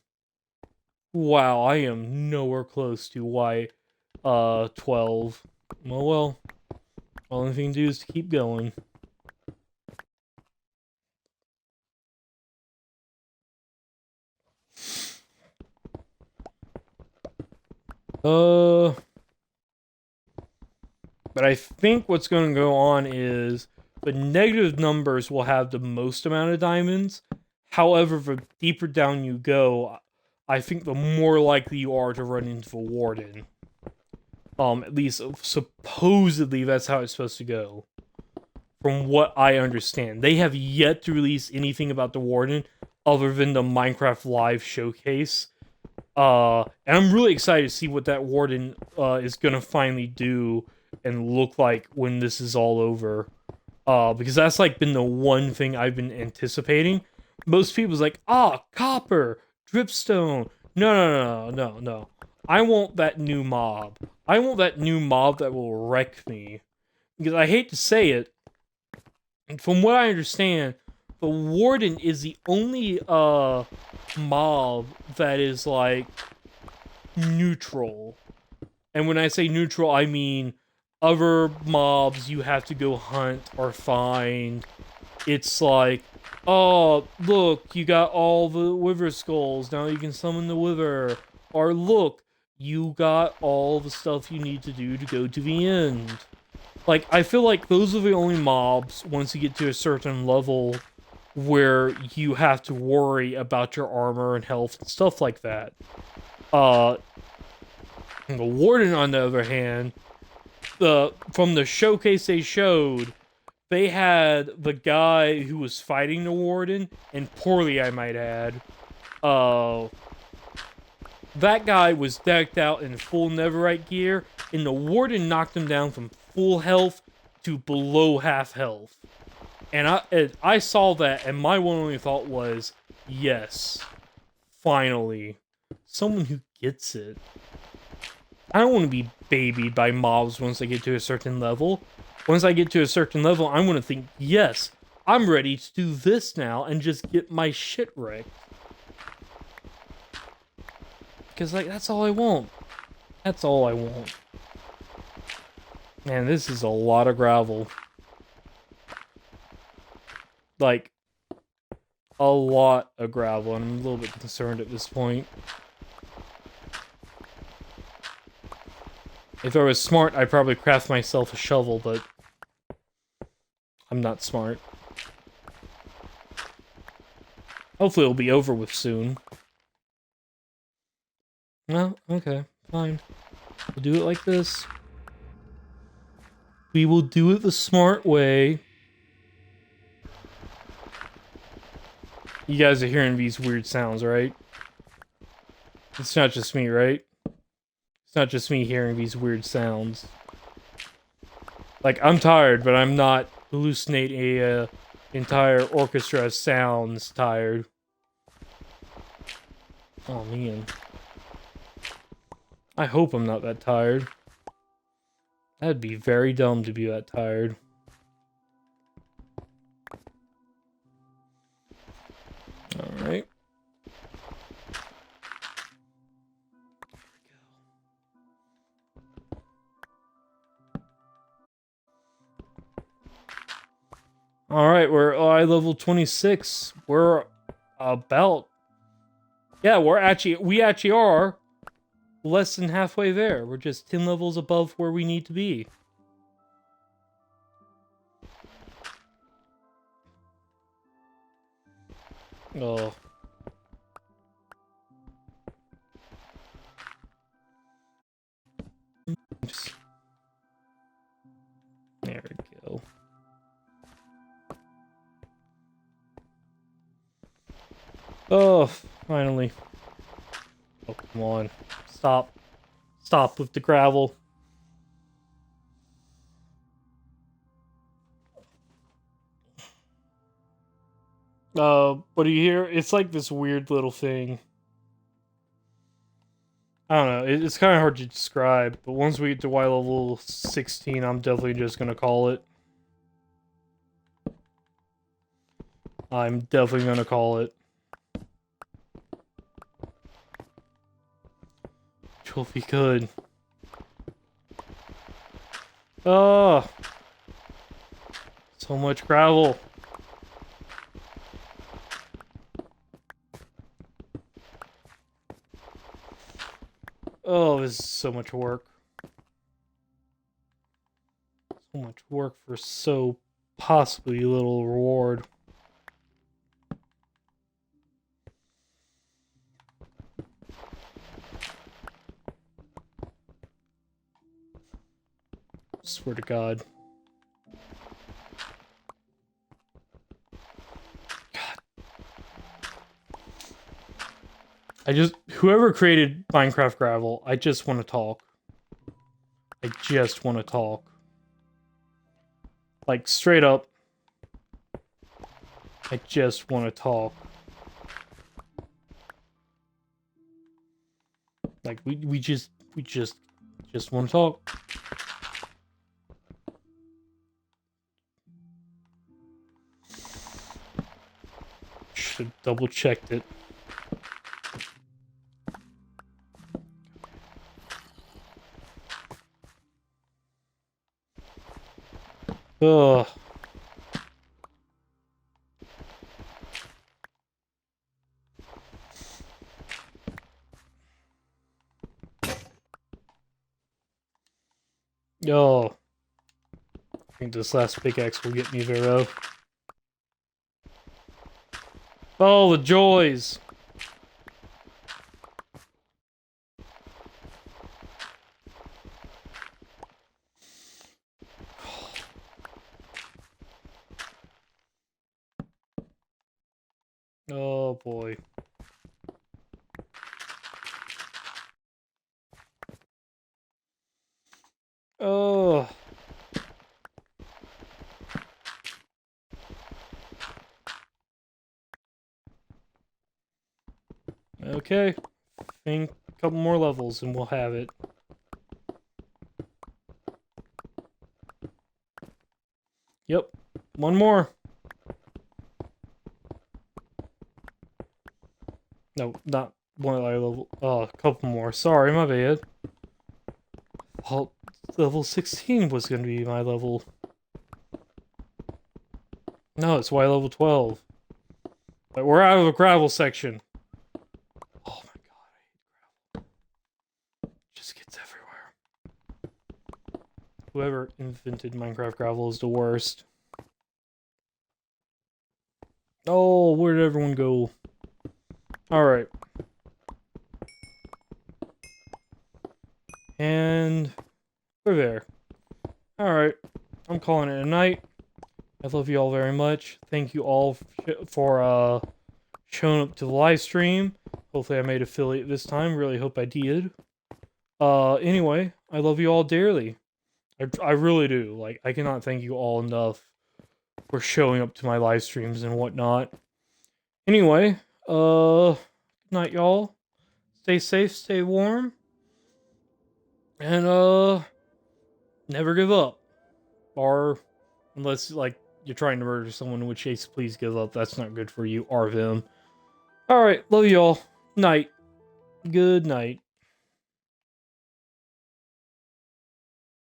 Wow, I am nowhere close to Y12. Well, only thing to do is to keep going. But I think what's going to go on is the negative numbers will have the most amount of diamonds. However, the deeper down you go, I think the more likely you are to run into the warden. At least supposedly that's how it's supposed to go. From what I understand. They have yet to release anything about the warden other than the Minecraft Live showcase. And I'm really excited to see what that warden is gonna finally do and look like when this is all over. Because that's like been the one thing I've been anticipating. Most people's like, copper, dripstone. No. I want that new mob. I want that new mob that will wreck me. Because I hate to say it, from what I understand, the warden is the only mob that is like neutral. And when I say neutral, I mean other mobs you have to go hunt or find. It's like, oh, look, you got all the wither skulls. Now you can summon the wither. Or look, you got all the stuff you need to do to go to the end. Like, I feel like those are the only mobs, once you get to a certain level, where you have to worry about your armor and health and stuff like that. The warden, on the other hand, from the showcase they showed, they had the guy who was fighting the warden, and poorly I might add, that guy was decked out in full netherite gear, and the warden knocked him down from full health to below half health. And I saw that, and my one only thought was, yes, finally, someone who gets it. I don't want to be babied by mobs once I get to a certain level. Once I get to a certain level, I'm going to think, yes, I'm ready to do this now and just get my shit wrecked. Because, like, that's all I want. That's all I want. Man, this is a lot of gravel. Like, a lot of gravel, and I'm a little bit concerned at this point. If I was smart, I'd probably craft myself a shovel, but I'm not smart. Hopefully it'll be over with soon. Well, okay, fine. We'll do it like this. We will do it the smart way. You guys are hearing these weird sounds, right? It's not just me, right? It's not just me hearing these weird sounds. Like, I'm tired, but I'm not hallucinating a entire orchestra of sounds tired. Oh, man. I hope I'm not that tired. That'd be very dumb to be that tired. Alright. Alright, we're I level 26. We're about... Yeah, we actually are less than halfway there. We're just 10 levels above where we need to be. Oh. There we go. Oh, finally. Oh, come on. Stop. Stop with the gravel. What do you hear? It's like this weird little thing. I don't know. It's kind of hard to describe, but once we get to Y level 16, I'm definitely just gonna call it. I'm definitely gonna call it. Which will be good. Oh, so much gravel. Oh, this is so much work. So much work for so possibly little reward. Swear to God. Whoever created Minecraft Gravel, I just want to talk. I just want to talk. Like, straight up. I just want to talk. Like, we just want to talk. Should have double checked it. Ugh. Oh. I think this last pickaxe will get me Vero. Oh, the joys! Oh boy. Oh. Okay. I think a couple more levels and we'll have it. Yep. One more. No, not one level. Oh, a couple more. Sorry, my bad. Well, level 16 was going to be my level. No, it's Y level 12. But we're out of the gravel section. Oh my god, I hate gravel. It just gets everywhere. Whoever invented Minecraft gravel is the worst. Oh, where did everyone go? Alright. And we're there. Alright. I'm calling it a night. I love you all very much. Thank you all for showing up to the live stream. Hopefully I made affiliate this time. Really hope I did. Anyway, I love you all dearly. I really do. Like, I cannot thank you all enough for showing up to my live streams and whatnot. Anyway, good night, y'all. Stay safe, stay warm. And, never give up. Or, unless, like, you're trying to murder someone, in which case, please give up. That's not good for you or them. Alright, love you all. Night. Good night.